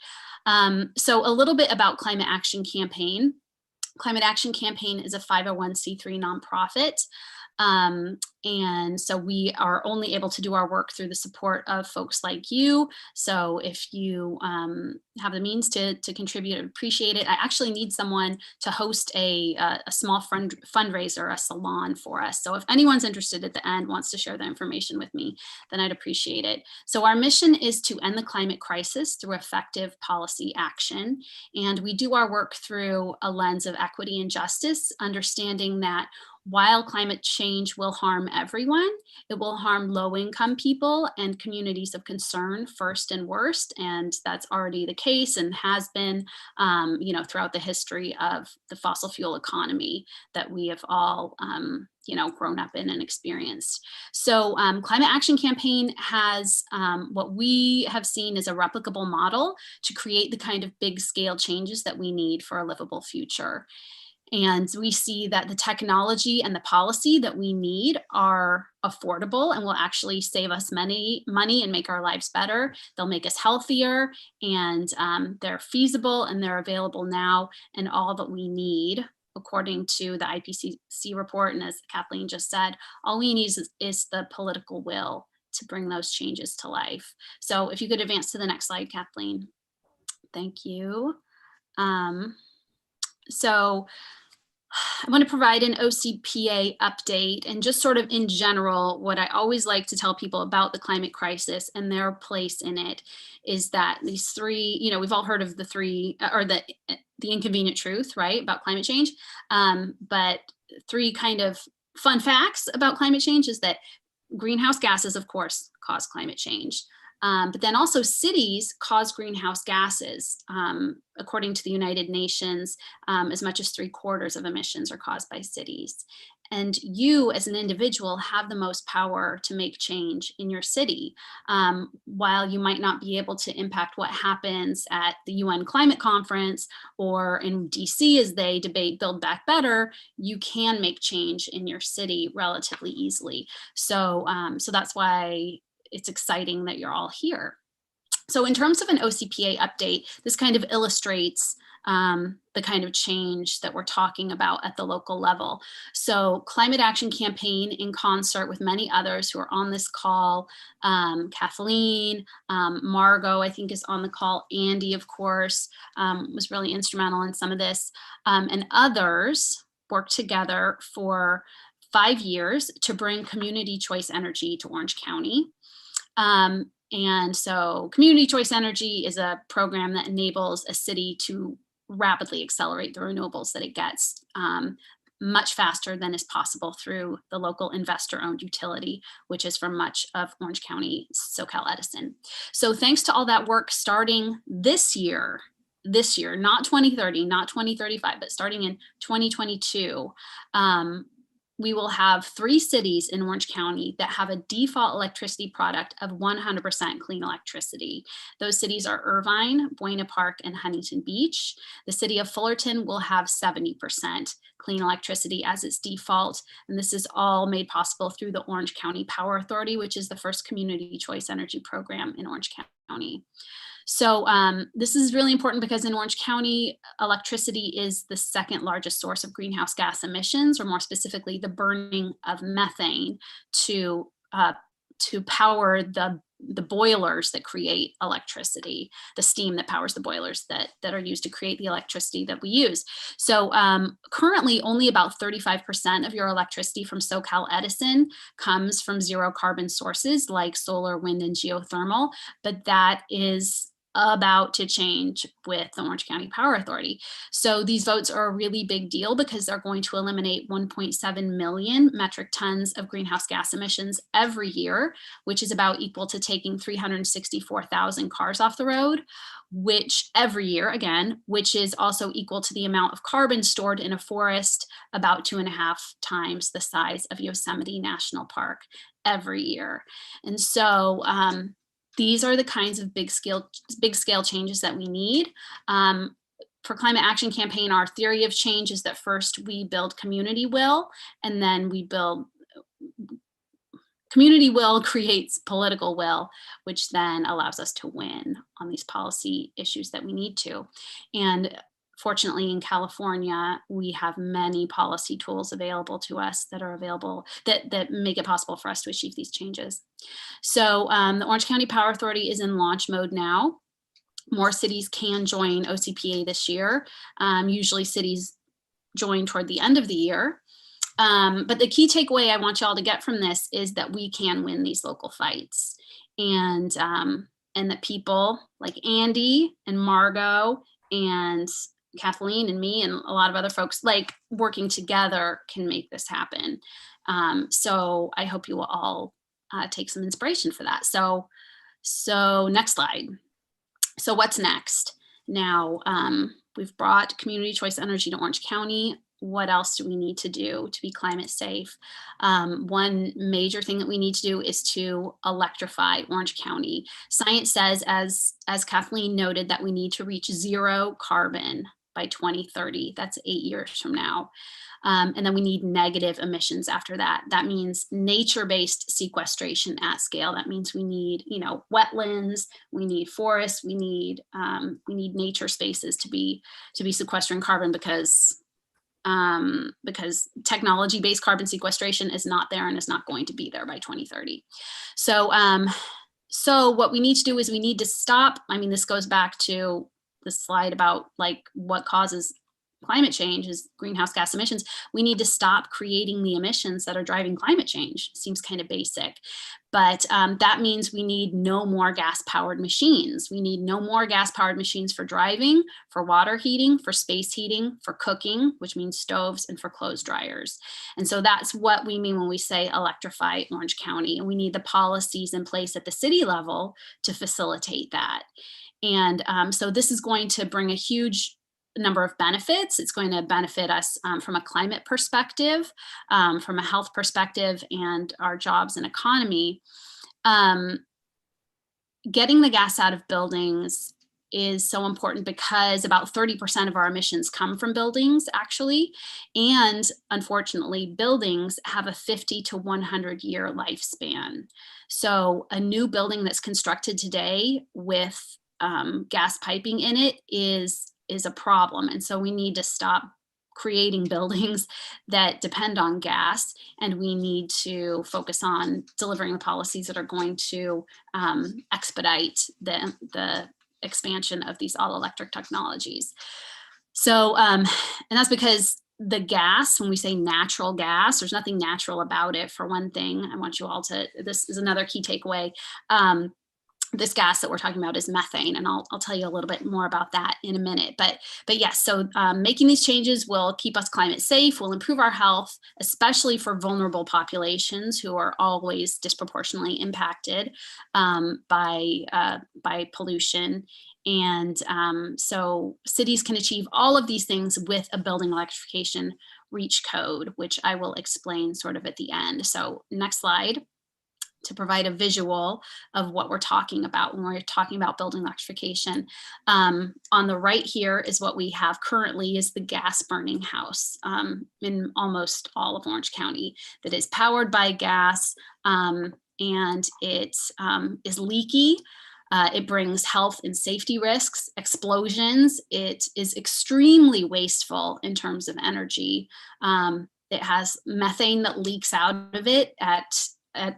So a little bit about Climate Action Campaign. Climate Action Campaign is a 501c3 nonprofit. And so we are only able to do our work through the support of folks like you. So if you have the means to contribute, I appreciate it. I actually need someone to host a small fundraiser, a salon for us. So if anyone's interested at the end, wants to share the information with me, then I'd appreciate it. So our mission is to end the climate crisis through effective policy action. And we do our work through a lens of equity and justice, understanding that while climate change will harm everyone, it will harm low-income people and communities of concern first and worst. And that's already the case and has been, you know, throughout the history of the fossil fuel economy that we have all, you know, grown up in and experienced. So Climate Action Campaign has what we have seen as a replicable model to create the kind of big scale changes that we need for a livable future. And we see that the technology and the policy that we need are affordable and will actually save us money and make our lives better. They'll make us healthier, and they're feasible and they're available now, and all that we need, according to the IPCC report, and as Kathleen just said, all we need is the political will to bring those changes to life. So if you could advance to the next slide, Kathleen. Thank you. So I want to provide an OCPA update and just sort of in general, what I always like to tell people about the climate crisis and their place in it is that these three, you know, we've all heard of the three or the inconvenient truth, right, about climate change. But three kind of fun facts about climate change is that greenhouse gases, of course, cause climate change. But then also cities cause greenhouse gases. According to the United Nations, as much as 3/4 of emissions are caused by cities. And you as an individual have the most power to make change in your city. While you might not be able to impact what happens at the UN climate conference or in DC as they debate Build Back Better, you can make change in your city relatively easily. So, so that's why it's exciting that you're all here. So in terms of an OCPA update, this kind of illustrates the kind of change that we're talking about at the local level. So Climate Action Campaign, in concert with many others who are on this call, Kathleen, Margot, I think is on the call, Andy, of course, was really instrumental in some of this, and others worked together for 5 years to bring community choice energy to Orange County. And so community choice energy is a program that enables a city to rapidly accelerate the renewables that it gets much faster than is possible through the local investor-owned utility, which is for much of Orange County, SoCal Edison. So thanks to all that work starting this year, not 2030, not 2035, but starting in 2022, we will have 3 cities in Orange County that have a default electricity product of 100% clean electricity. Those cities are Irvine, Buena Park, and Huntington Beach. The city of Fullerton will have 70% clean electricity as its default. And this is all made possible through the Orange County Power Authority, which is the first community choice energy program in Orange County. So this is really important because in Orange County, electricity is the second largest source of greenhouse gas emissions, or more specifically, the burning of methane to power the boilers that create electricity, the steam that powers the boilers that are used to create the electricity that we use. So currently only about 35% of your electricity from SoCal Edison comes from zero carbon sources like solar, wind, and geothermal, but that is about to change with the Orange County Power Authority. So these votes are a really big deal because they're going to eliminate 1.7 million metric tons of greenhouse gas emissions every year, which is about equal to taking 364,000 cars off the road, which every year, again, which is also equal to the amount of carbon stored in a forest, about 2.5 times the size of Yosemite National Park every year. And so these are the kinds of big scale changes that we need. For Climate Action Campaign, our theory of change is that first we build community will, and then we build community will creates political will, which then allows us to win on these policy issues that we need to. And fortunately, in California, we have many policy tools available to us that are available that make it possible for us to achieve these changes. So the Orange County Power Authority is in launch mode now. More cities can join OCPA this year. Usually cities join toward the end of the year. But the key takeaway I want y'all to get from this is that we can win these local fights, and that people like Andy and Margot and Kathleen and me and a lot of other folks, like, working together can make this happen. So I hope you will all take some inspiration for that. So next slide. So what's next? Now, we've brought community choice energy to Orange County. What else do we need to do to be climate safe? One major thing that we need to do is to electrify Orange County. Science says, as Kathleen noted, that we need to reach zero carbon by 2030. That's 8 years from now. And then we need negative emissions after that. That means nature-based sequestration at scale. That means we need, wetlands, we need forests, we need nature spaces to be sequestering carbon because technology-based carbon sequestration is not there and is not going to be there by 2030. So what we need to do is we need to stop. I mean, this goes back to the slide about what causes climate change is greenhouse gas emissions. We need to stop creating the emissions that are driving climate change. Seems kind of basic, but that means we need no more gas-powered machines. We need no more gas-powered machines for driving, for water heating, for space heating, for cooking, which means stoves, and for clothes dryers. And so that's what we mean when we say electrify Orange County. And we need the policies in place at the city level to facilitate that. And so this is going to bring a huge number of benefits. It's going to benefit us from a climate perspective, from a health perspective, and our jobs and economy. Getting the gas out of buildings is so important because about 30% of our emissions come from buildings, actually. And unfortunately, buildings have a 50 to 100 year lifespan. So a new building that's constructed today with gas piping in it is a problem. And so we need to stop creating buildings that depend on gas, and we need to focus on delivering the policies that are going to expedite the expansion of these all electric technologies. So, and that's because the gas, when we say natural gas, there's nothing natural about it. For one thing, I want you all to, this is another key takeaway. This gas that we're talking about is methane, and I'll tell you a little bit more about that in a minute. But yes, so making these changes will keep us climate safe, will improve our health, especially for vulnerable populations who are always disproportionately impacted by pollution. And so cities can achieve all of these things with a building electrification reach code, which I will explain sort of at the end. So next slide, to provide a visual of what we're talking about when we're talking about building electrification. On the right here is what we have currently is the gas burning house in almost all of Orange County that is powered by gas, and it is leaky. It brings health and safety risks, explosions. It is extremely wasteful in terms of energy. It has methane that leaks out of it at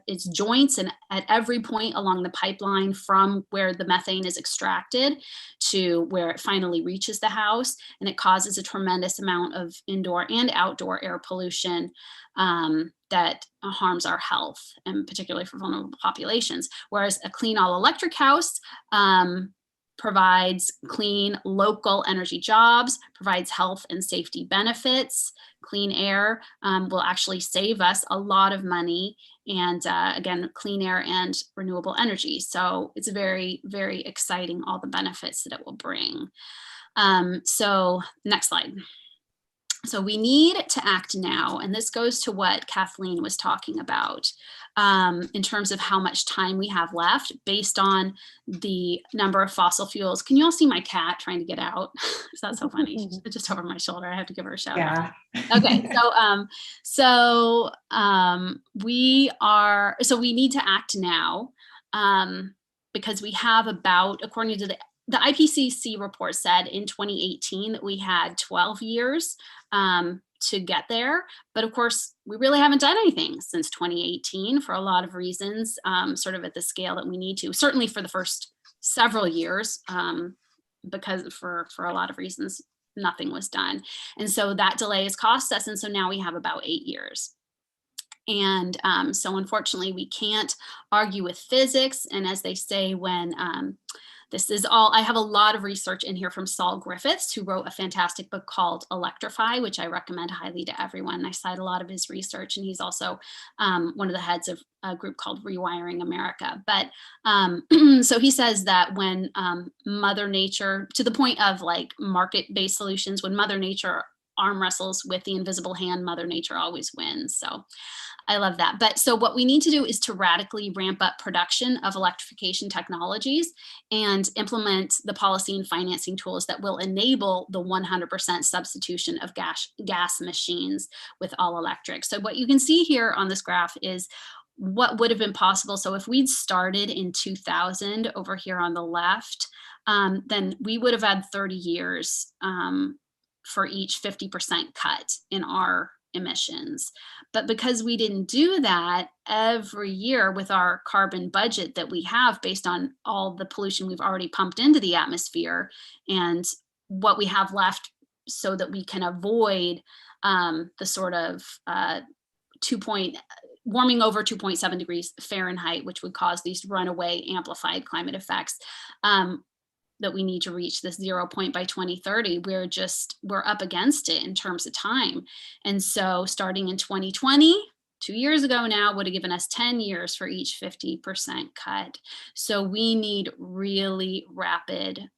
its joints and at every point along the pipeline from where the methane is extracted to where it finally reaches the house. And it causes a tremendous amount of indoor and outdoor air pollution that harms our health, and particularly for vulnerable populations. Whereas a clean all electric house provides clean local energy jobs, provides health and safety benefits. Clean air will actually save us a lot of money. And again, clean air and renewable energy. So it's very, very exciting, all the benefits that it will bring. So next slide. So we need to act now. And this goes to what Kathleen was talking about in terms of how much time we have left based on the number of fossil fuels. Can you all see my cat trying to get out? Is that so funny? She's just over my shoulder. I have to give her a shout out. Okay, so we need to act now because we have about, according to the IPCC report said in 2018 that we had 12 years to get there. But of course, we really haven't done anything since 2018 for a lot of reasons, sort of at the scale that we need to, certainly for the first several years, because for a lot of reasons, nothing was done. And so that delay has cost us. And so now we have about 8 years. And so unfortunately, we can't argue with physics. And as they say, when this is all, I have a lot of research in here from Saul Griffiths, who wrote a fantastic book called Electrify, which I recommend highly to everyone. I cite a lot of his research, and he's also one of the heads of a group called Rewiring America. But so he says that when Mother Nature, to the point of like market-based solutions, when Mother Nature arm wrestles with the invisible hand, Mother Nature always wins. So I love that. But so what we need to do is to radically ramp up production of electrification technologies and implement the policy and financing tools that will enable the 100% substitution of gas machines with all electric. So what you can see here on this graph is what would have been possible. So if we'd started in 2000 over here on the left, then we would have had 30 years for each 50% cut in our emissions. But because we didn't do that, every year with our carbon budget that we have based on all the pollution we've already pumped into the atmosphere and what we have left so that we can avoid the sort of warming over 2.7 degrees Fahrenheit, which would cause these runaway amplified climate effects, that we need to reach this 0 point by 2030. We're up against it in terms of time. And so starting in 2020, 2 years ago now, would have given us 10 years for each 50% cut. So we need really rapid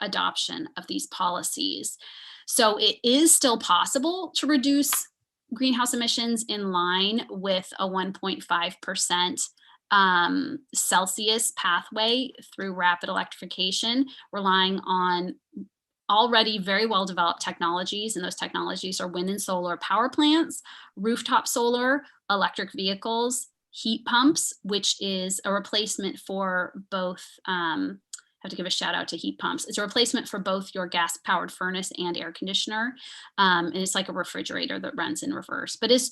adoption of these policies. So it is still possible to reduce greenhouse emissions in line with a 1.5% Celsius pathway through rapid electrification, relying on already very well developed technologies. And those technologies are wind and solar power plants, rooftop solar, electric vehicles, heat pumps, which is a replacement for both, I have to give a shout out to heat pumps. It's a replacement for both your gas powered furnace and air conditioner. And it's like a refrigerator that runs in reverse, but it's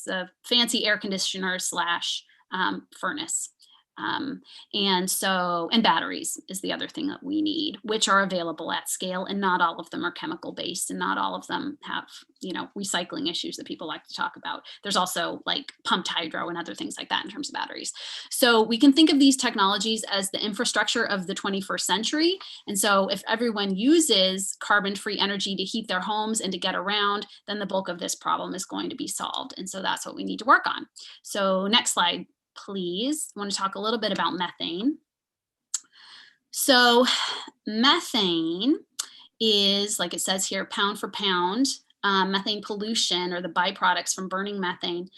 a fancy air conditioner / furnace. And batteries is the other thing that we need, which are available at scale, and not all of them are chemical based, and not all of them have, recycling issues that people like to talk about. There's also like pumped hydro and other things like that in terms of batteries. So we can think of these technologies as the infrastructure of the 21st century. And so if everyone uses carbon-free energy to heat their homes and to get around, then the bulk of this problem is going to be solved. And so that's what we need to work on. So next slide, please. I want to talk a little bit about methane. So methane is, like it says here, pound for pound, methane pollution, or the byproducts from burning methane,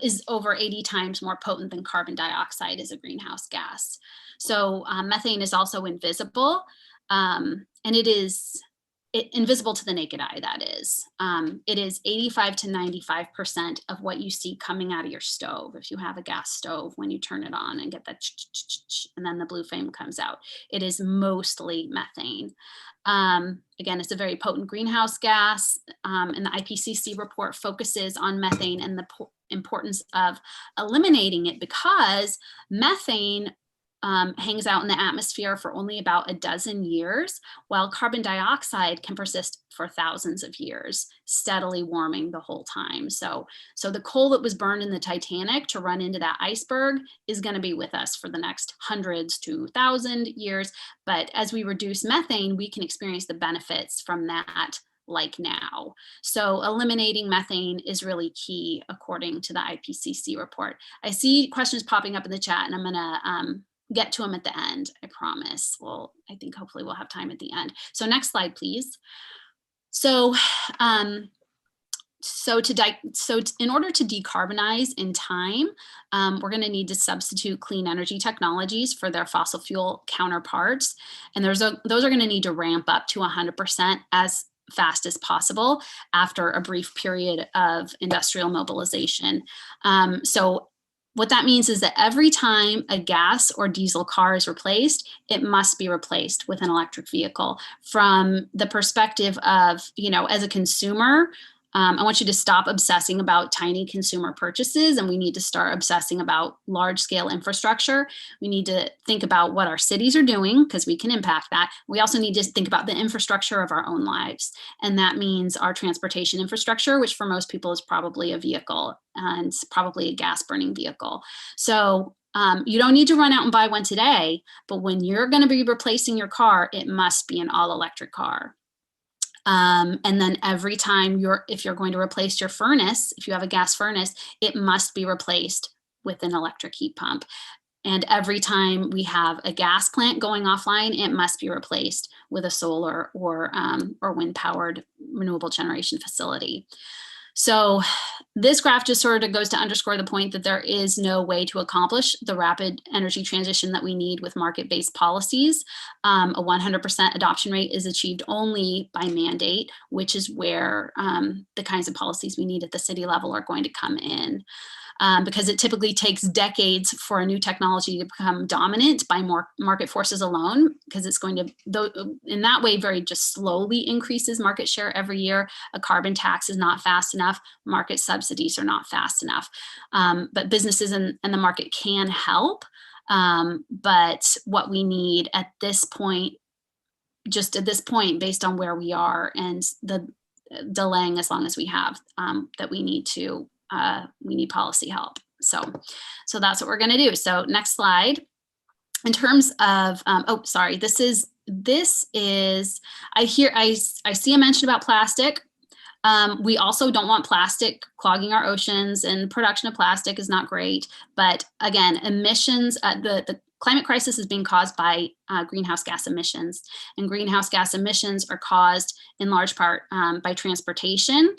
is over 80 times more potent than carbon dioxide as a greenhouse gas. So methane is also invisible, and it is invisible to the naked eye, that is. It is 85 to 95% of what you see coming out of your stove. If you have a gas stove, when you turn it on and get that and then the blue flame comes out, it is mostly methane. Again, it's a very potent greenhouse gas, and the IPCC report focuses on methane and the importance of eliminating it, because methane hangs out in the atmosphere for only about a dozen years, while carbon dioxide can persist for thousands of years, steadily warming the whole time. So the coal that was burned in the Titanic to run into that iceberg is going to be with us for the next hundreds to 1,000 years. But as we reduce methane, we can experience the benefits from that like now. So eliminating methane is really key, according to the IPCC report. I see questions popping up in the chat, and I'm gonna get to them at the end, I promise. Well, I think hopefully we'll have time at the end. So next slide, please. So, in order to decarbonize in time, we're going to need to substitute clean energy technologies for their fossil fuel counterparts. And those are going to need to ramp up to 100% as fast as possible after a brief period of industrial mobilization. So what that means is that every time a gas or diesel car is replaced, it must be replaced with an electric vehicle. From the perspective of, as a consumer, I want you to stop obsessing about tiny consumer purchases, and we need to start obsessing about large scale infrastructure. We need to think about what our cities are doing, because we can impact that. We also need to think about the infrastructure of our own lives. And that means our transportation infrastructure, which for most people is probably a vehicle, and probably a gas burning vehicle. So you don't need to run out and buy one today, but when you're going to be replacing your car, it must be an all electric car. And then every time if you're going to replace your furnace, if you have a gas furnace, it must be replaced with an electric heat pump. And every time we have a gas plant going offline, it must be replaced with a solar or wind powered renewable generation facility. So this graph just sort of goes to underscore the point that there is no way to accomplish the rapid energy transition that we need with market-based policies. A 100% adoption rate is achieved only by mandate, which is where the kinds of policies we need at the city level are going to come in. Because it typically takes decades for a new technology to become dominant by more market forces alone, because it's going to, in that way, very just slowly increases market share every year. A carbon tax is not fast enough. Market subsidies are not fast enough. But businesses and the market can help. But what we need at this point, just at this point, based on where we are and the delaying as long as we have, that we need policy help. So that's what we're going to do. So next slide. In terms of, this is, I see a mention about plastic. We also don't want plastic clogging our oceans, and production of plastic is not great. But again, emissions, the climate crisis is being caused by greenhouse gas emissions, and greenhouse gas emissions are caused in large part by transportation,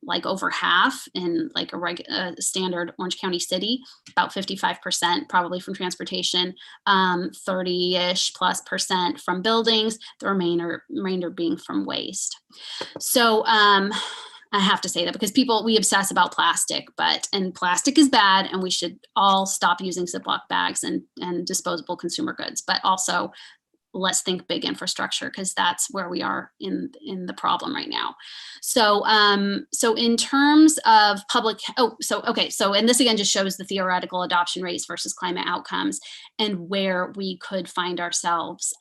like over half in like a standard Orange County city, about 55% probably from transportation, 30-ish plus % from buildings, the remainder being from waste. So I have to say that because we obsess about plastic, and plastic is bad, and we should all stop using Ziploc bags and disposable consumer goods. But also, let's think big infrastructure, because that's where we are in the problem right now. So in terms of and this again just shows the theoretical adoption rates versus climate outcomes and where we could find ourselves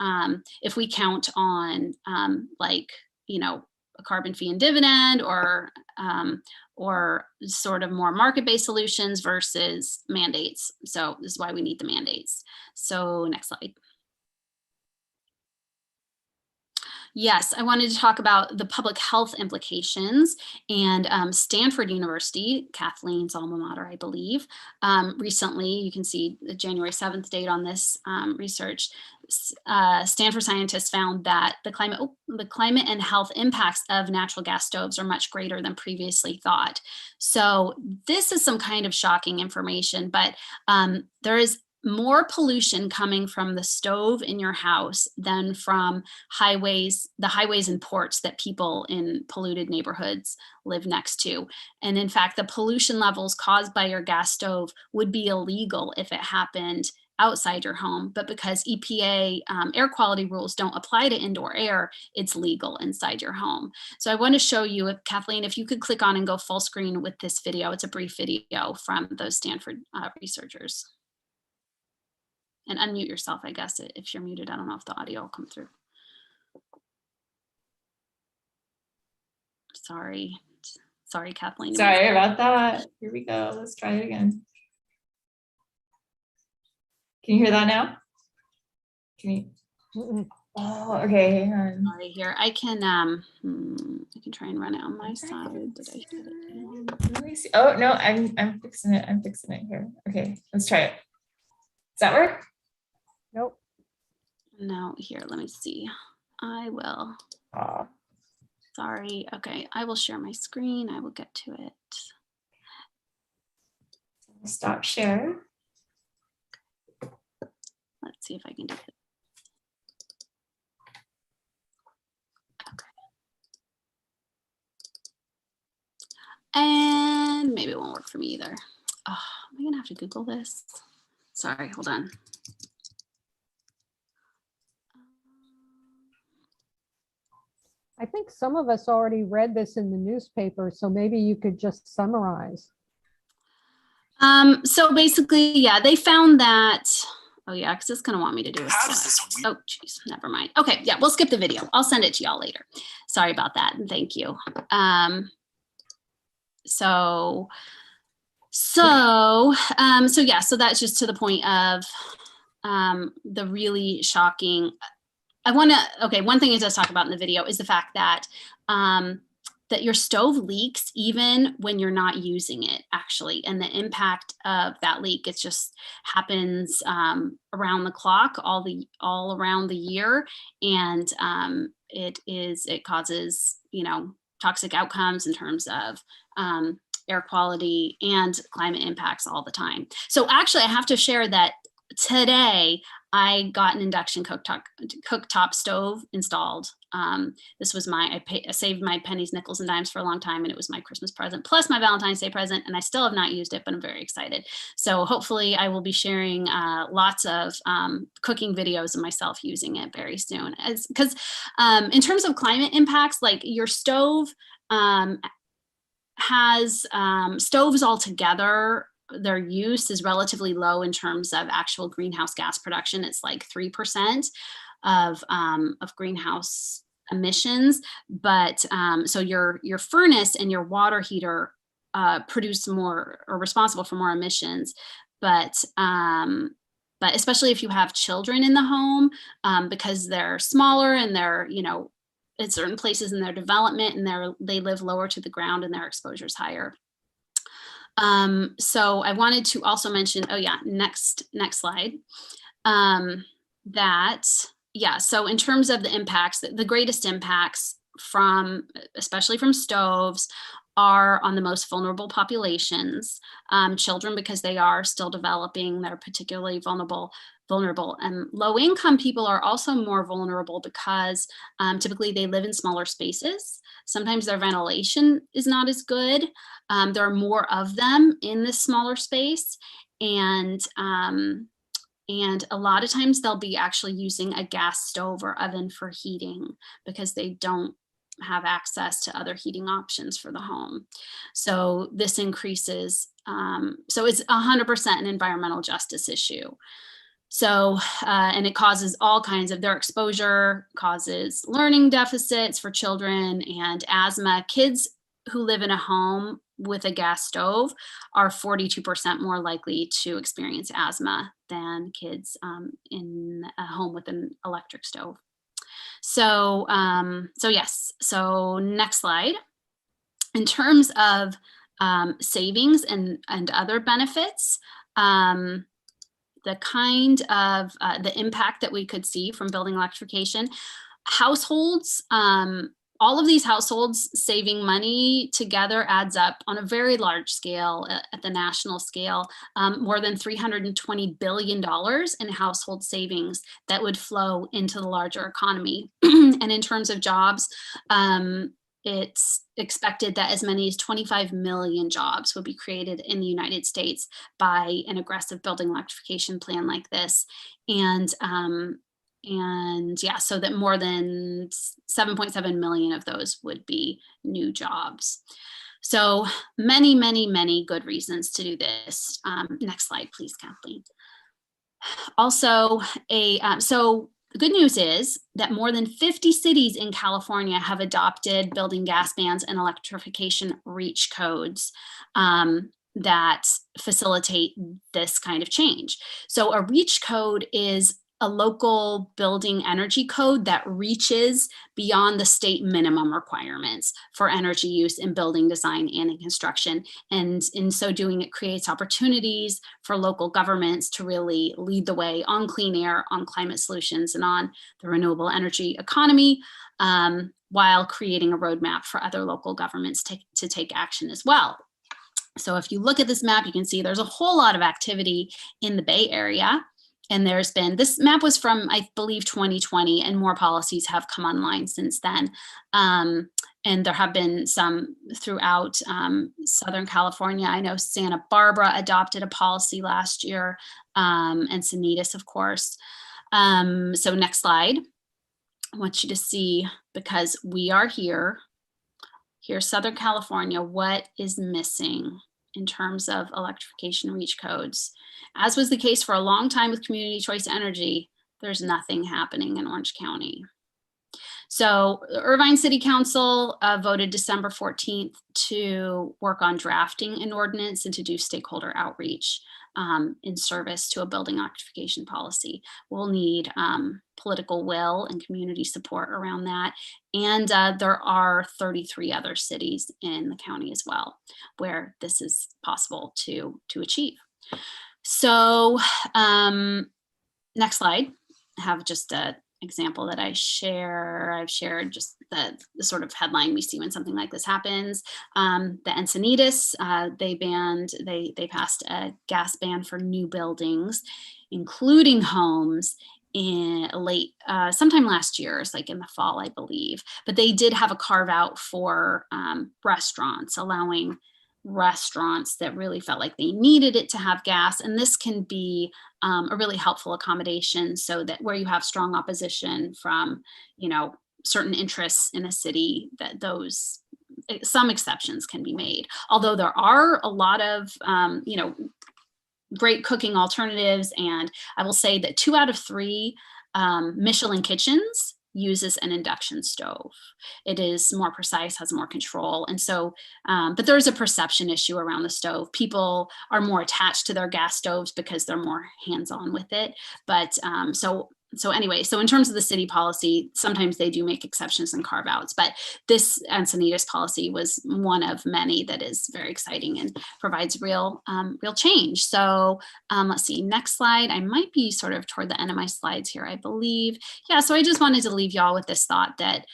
if we count on a carbon fee and dividend or sort of more market-based solutions versus mandates. So this is why we need the mandates. So next slide. Yes, I wanted to talk about the public health implications, and Stanford University, Kathleen's alma mater, I believe, recently, you can see the January 7th date on this research, Stanford scientists found that the climate and health impacts of natural gas stoves are much greater than previously thought. So this is some kind of shocking information, but there is more pollution coming from the stove in your house than from the highways and ports that people in polluted neighborhoods live next to. And in fact, the pollution levels caused by your gas stove would be illegal if it happened outside your home, but because EPA air quality rules don't apply to indoor air, it's legal inside your home. So I want to show you, Kathleen, if you could click on and go full screen with this video. It's a brief video from those Stanford researchers. And unmute yourself, I guess, if you're muted. I don't know if the audio will come through. Sorry, Kathleen. Sorry about that. Here we go. Let's try it again. Can you hear that now? Can you? Oh, okay. Hang on. Sorry here. I can try and run it on my side. Did I hit it? Let me see. Oh no, I'm fixing it. I'm fixing it here. Okay, let's try it. Does that work? Nope. No, here, let me see. I will. Aw. Sorry. Okay, I will share my screen. I will get to it. Stop share. Let's see if I can do it. Okay. And maybe it won't work for me either. Oh, am I gonna have to Google this? Sorry, hold on. I think some of us already read this in the newspaper, so maybe you could just summarize. So basically, yeah, they found that, oh yeah, because it's gonna want me to do a slide. Oh geez, never mind. Okay, yeah, we'll skip the video. I'll send it to y'all later. Sorry about that, and thank you. So that's just to the point of the really shocking. One thing it does talk about in the video is the fact that that your stove leaks even when you're not using it, actually, and the impact of that leak, it just happens around the clock, all around the year, and it causes, you know, toxic outcomes in terms of air quality and climate impacts all the time. So actually, I have to share that today I got an induction cooktop stove installed. This was I saved my pennies, nickels, and dimes for a long time, and it was my Christmas present plus my Valentine's Day present, and I still have not used it, but I'm very excited. So hopefully I will be sharing lots of cooking videos of myself using it very soon. Because in terms of climate impacts, like your stove has stoves altogether, their use is relatively low in terms of actual greenhouse gas production. It's like 3% of greenhouse emissions. But so your furnace and your water heater produce more, or responsible for more emissions. But especially if you have children in the home, because they're smaller and they're, you know, at certain places in their development, and they live lower to the ground and their exposure is higher. So I wanted to also mention, oh yeah, next slide, so in terms of the impacts, the greatest impacts especially from stoves, are on the most vulnerable populations, children, because they are still developing, they're particularly vulnerable, and low-income people are also more vulnerable because typically they live in smaller spaces. Sometimes their ventilation is not as good. There are more of them in this smaller space, and a lot of times they'll be actually using a gas stove or oven for heating because they don't have access to other heating options for the home. So this increases, so it's 100% an environmental justice issue. So, and it causes all kinds of, their exposure causes learning deficits for children and asthma. Kids who live in a home with a gas stove are 42% more likely to experience asthma than kids in a home with an electric stove. So, yes, so next slide. In terms of savings and other benefits, the kind of the impact that we could see from building electrification, households, all of these households saving money together adds up on a very large scale at the national scale, more than $320 billion in household savings that would flow into the larger economy. And in terms of jobs, it's expected that as many as 25 million jobs would be created in the United States by an aggressive building electrification plan like this. And yeah, so that more than 7.7 million of those would be new jobs. So many, many, many good reasons to do this. Next slide, please, Kathleen. Also, so the good news is that more than 50 cities in California have adopted building gas bans and electrification reach codes that facilitate this kind of change. So a reach code is a local building energy code that reaches beyond the state minimum requirements for energy use in building design and in construction. And in so doing, it creates opportunities for local governments to really lead the way on clean air, on climate solutions, and on the renewable energy economy, while creating a roadmap for other local governments to take action as well. So if you look at this map, you can see there's a whole lot of activity in the Bay Area. And there's been, this map was from, I believe, 2020, and more policies have come online since then. And there have been some throughout Southern California. I know Santa Barbara adopted a policy last year, and Encinitas, of course. So next slide. I want you to see, because we are here, here's Southern California, what is missing in terms of electrification reach codes. As was the case for a long time with community choice energy, there's nothing happening in Orange County. So the Irvine City Council voted December 14th to work on drafting an ordinance and to do stakeholder outreach in service to a building electrification policy. We'll need political will and community support around that. And there are 33 other cities in the county as well, where this is possible to achieve. So next slide, I have just an example that I've shared just the sort of headline we see when something like this happens. The Encinitas, they passed a gas ban for new buildings, including homes, in late, sometime last year, it's like in the fall, I believe. But they did have a carve out for restaurants, allowing restaurants that really felt like they needed it to have gas. And this can be a really helpful accommodation, so that where you have strong opposition from, certain interests in a city, that some exceptions can be made. Although there are a lot of, great cooking alternatives. And I will say that 2 out of 3 Michelin kitchens uses an induction stove. It is more precise, has more control. And so, but there's a perception issue around the stove. People are more attached to their gas stoves because they're more hands-on with it. But so anyway, so in terms of the city policy, sometimes they do make exceptions and carve outs, but this Encinitas policy was one of many that is very exciting and provides real change. So let's see, next slide. I might be sort of toward the end of my slides here, I believe. Yeah, so I just wanted to leave y'all with this thought that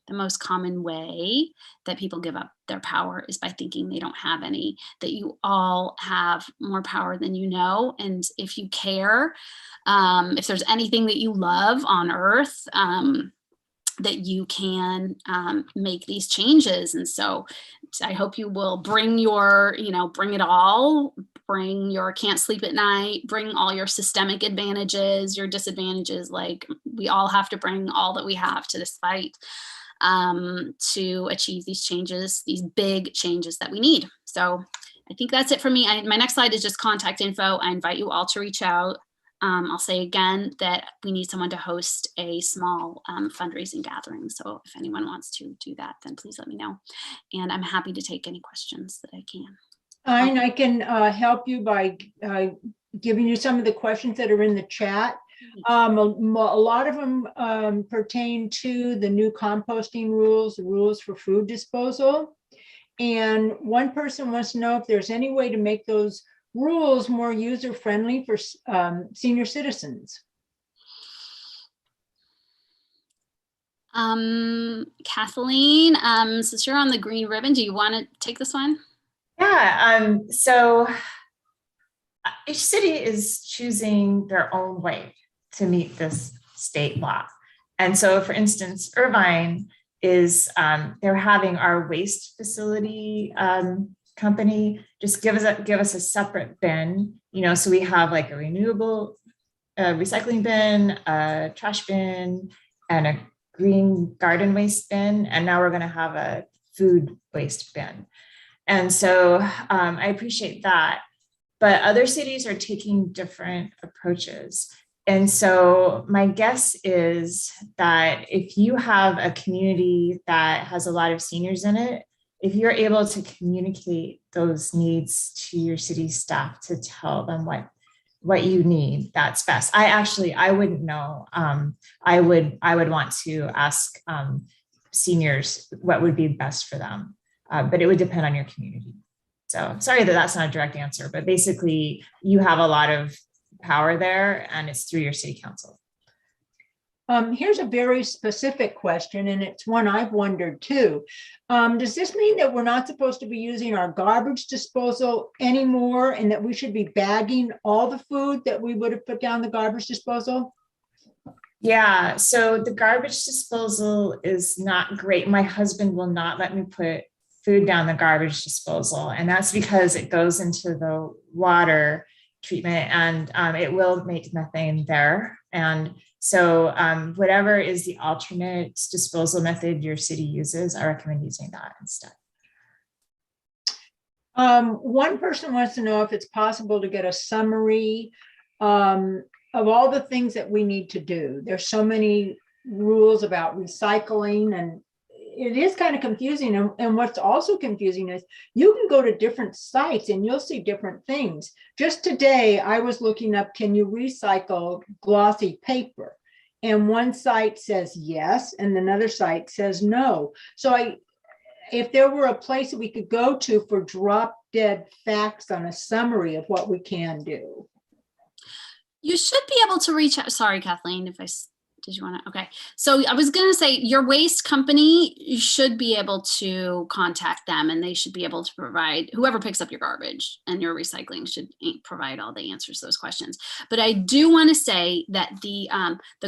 the most common way that people give up their power is by thinking they don't have any, that you all have more power than you know. And if you care, if there's anything that you love on earth, that you can make these changes. And so I hope you will bring your, bring it all, bring your can't sleep at night, bring all your systemic advantages, your disadvantages. Like, we all have to bring all that we have to this fight to achieve these changes, these big changes that we need. So I think that's it for me. My next slide is just contact info. I invite you all to reach out. I'll say again that we need someone to host a small fundraising gathering. So if anyone wants to do that, then please let me know. And I'm happy to take any questions that I can. I can help you by giving you some of the questions that are in the chat. A lot of them pertain to the new composting rules, the rules for food disposal. And one person wants to know if there's any way to make those rules more user-friendly for senior citizens. Kathleen, since you're on the green ribbon, do you want to take this one? Yeah, so each city is choosing their own way to meet this state law. And so, for instance, Irvine is, they're having our waste facility company just give us a separate bin, so we have like a renewable recycling bin, a trash bin, and a green garden waste bin. And now we're going to have a food waste bin. And so I appreciate that. but other cities are taking different approaches. And so my guess is that if you have a community that has a lot of seniors in it, if you're able to communicate those needs to your city staff to tell them what you need, that's best. I wouldn't know. I would want to ask seniors what would be best for them, but it would depend on your community. So sorry that that's not a direct answer, but basically you have a lot of power there and it's through your city council. Here's a very specific question, and it's one I've wondered too. Does this mean that we're not supposed to be using our garbage disposal anymore and that we should be bagging all the food that we would have put down the garbage disposal? Yeah, so the garbage disposal is not great. My husband will not let me put food down the garbage disposal, and that's because it goes into the water treatment and it will make methane there. And so whatever is the alternate disposal method your city uses, I recommend using that instead. One person wants to know if it's possible to get a summary of all the things that we need to do. There's so many rules about recycling, and it is kind of confusing. And what's also confusing is you can go to different sites and you'll see different things. Just today, I was looking up, can you recycle glossy paper? And one site says yes, and another site says no. So if there were a place that we could go to for drop dead facts on a summary of what we can do. You should be able to reach out. Sorry, Kathleen, did you want to? Okay. So I was going to say your waste company, you should be able to contact them and they should be able to provide, whoever picks up your garbage and your recycling should provide all the answers to those questions. But I do want to say that the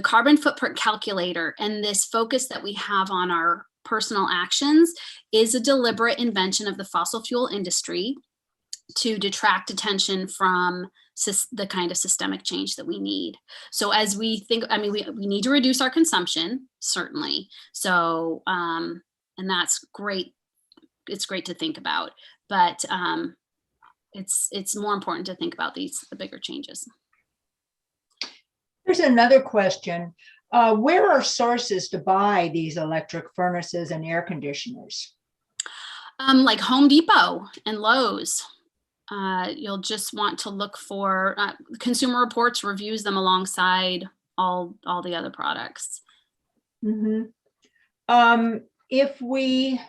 carbon footprint calculator and this focus that we have on our personal actions is a deliberate invention of the fossil fuel industry to detract attention from the kind of systemic change that we need. So as we think, I mean, we need to reduce our consumption, certainly. So, and that's great. It's great to think about, but it's more important to think about the bigger changes. Here's another question. Where are sources to buy these electric furnaces and air conditioners? Like Home Depot and Lowe's. You'll just want to look for Consumer Reports reviews them alongside all the other products. Mm-hmm. If we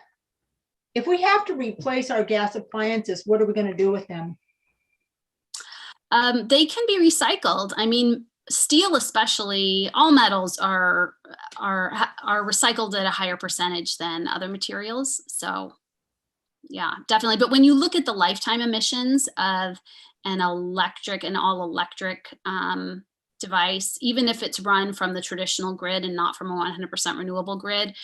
have to replace our gas appliances, what are we going to do with them? They can be recycled. I mean, steel, especially, all metals are recycled at a higher percentage than other materials. So yeah, definitely. But when you look at the lifetime emissions of an all electric device, even if it's run from the traditional grid and not from a 100% renewable grid,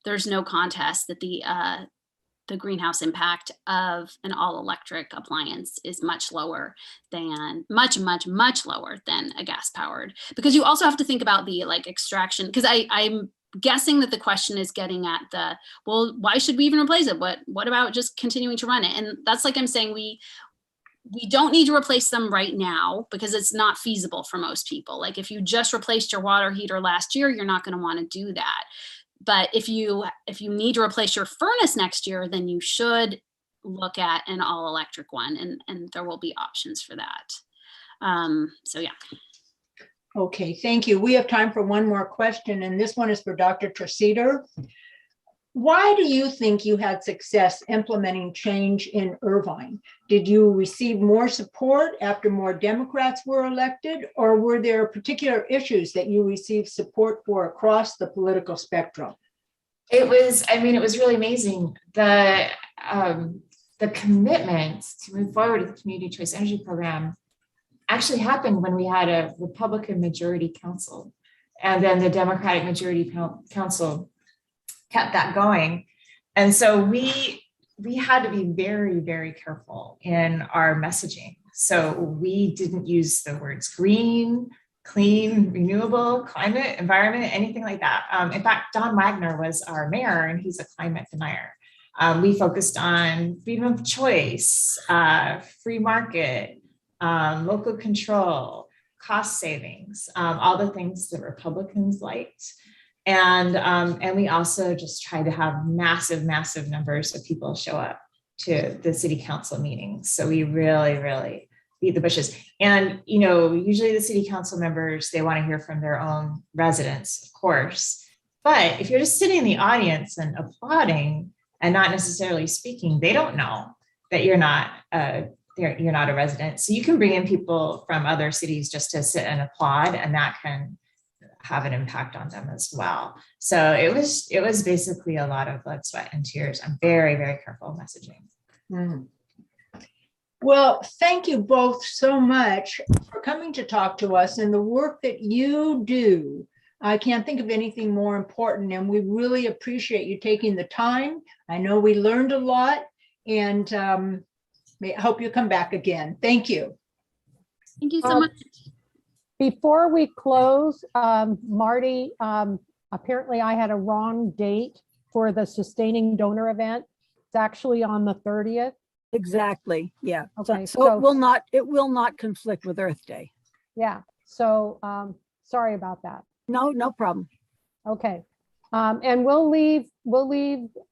there's no contest that the greenhouse impact of an all electric appliance is much lower than much lower than a gas powered, because you also have to think about the extraction, because I'm guessing that the question is getting at well, why should we even replace it? What about just continuing to run it? And that's like I'm saying, we don't need to replace them right now because it's not feasible for most people. Like if you just replaced your water heater last year, you're not going to want to do that. But if you need to replace your furnace next year, then you should look at an all electric one, and there will be options for that. So yeah. Okay, thank you. We have time for one more question, and this one is for Dr. Treseder. Why do you think you had success implementing change in Irvine? Did you receive more support after more Democrats were elected, or were there particular issues that you received support for across the political spectrum? It was really amazing. The commitment to move forward with the Community Choice Energy Program actually happened when we had a Republican majority council, and then the Democratic majority council kept that going. And so we had to be very, very careful in our messaging. So we didn't use the words green, clean, renewable, climate, environment, anything like that. In fact, Don Wagner was our mayor, and he's a climate denier. We focused on freedom of choice, free market, local control, cost savings, all the things that Republicans liked. And we also just tried to have massive numbers of people show up to the city council meetings. So we really beat the bushes. And, you know, usually the city council members, they want to hear from their own residents, of course. But if you're just sitting in the audience and applauding and not necessarily speaking, they don't know that you're not a resident. So you can bring in people from other cities just to sit and applaud, and that can have an impact on them as well. So it was basically a lot of blood, sweat, and tears. I'm very careful messaging. Mm. Well, thank you both so much for coming to talk to us and the work that you do. I can't think of anything more important, and we really appreciate you taking the time. I know we learned a lot, and I hope you come back again. Thank you. Thank you so much. Before we close, Marty, apparently I had a wrong date for the Sustaining Donor event. It's actually on the 30th. Exactly. Yeah. Okay, So it will not conflict with Earth Day. Yeah. So sorry about that. No problem. Okay. And we'll leave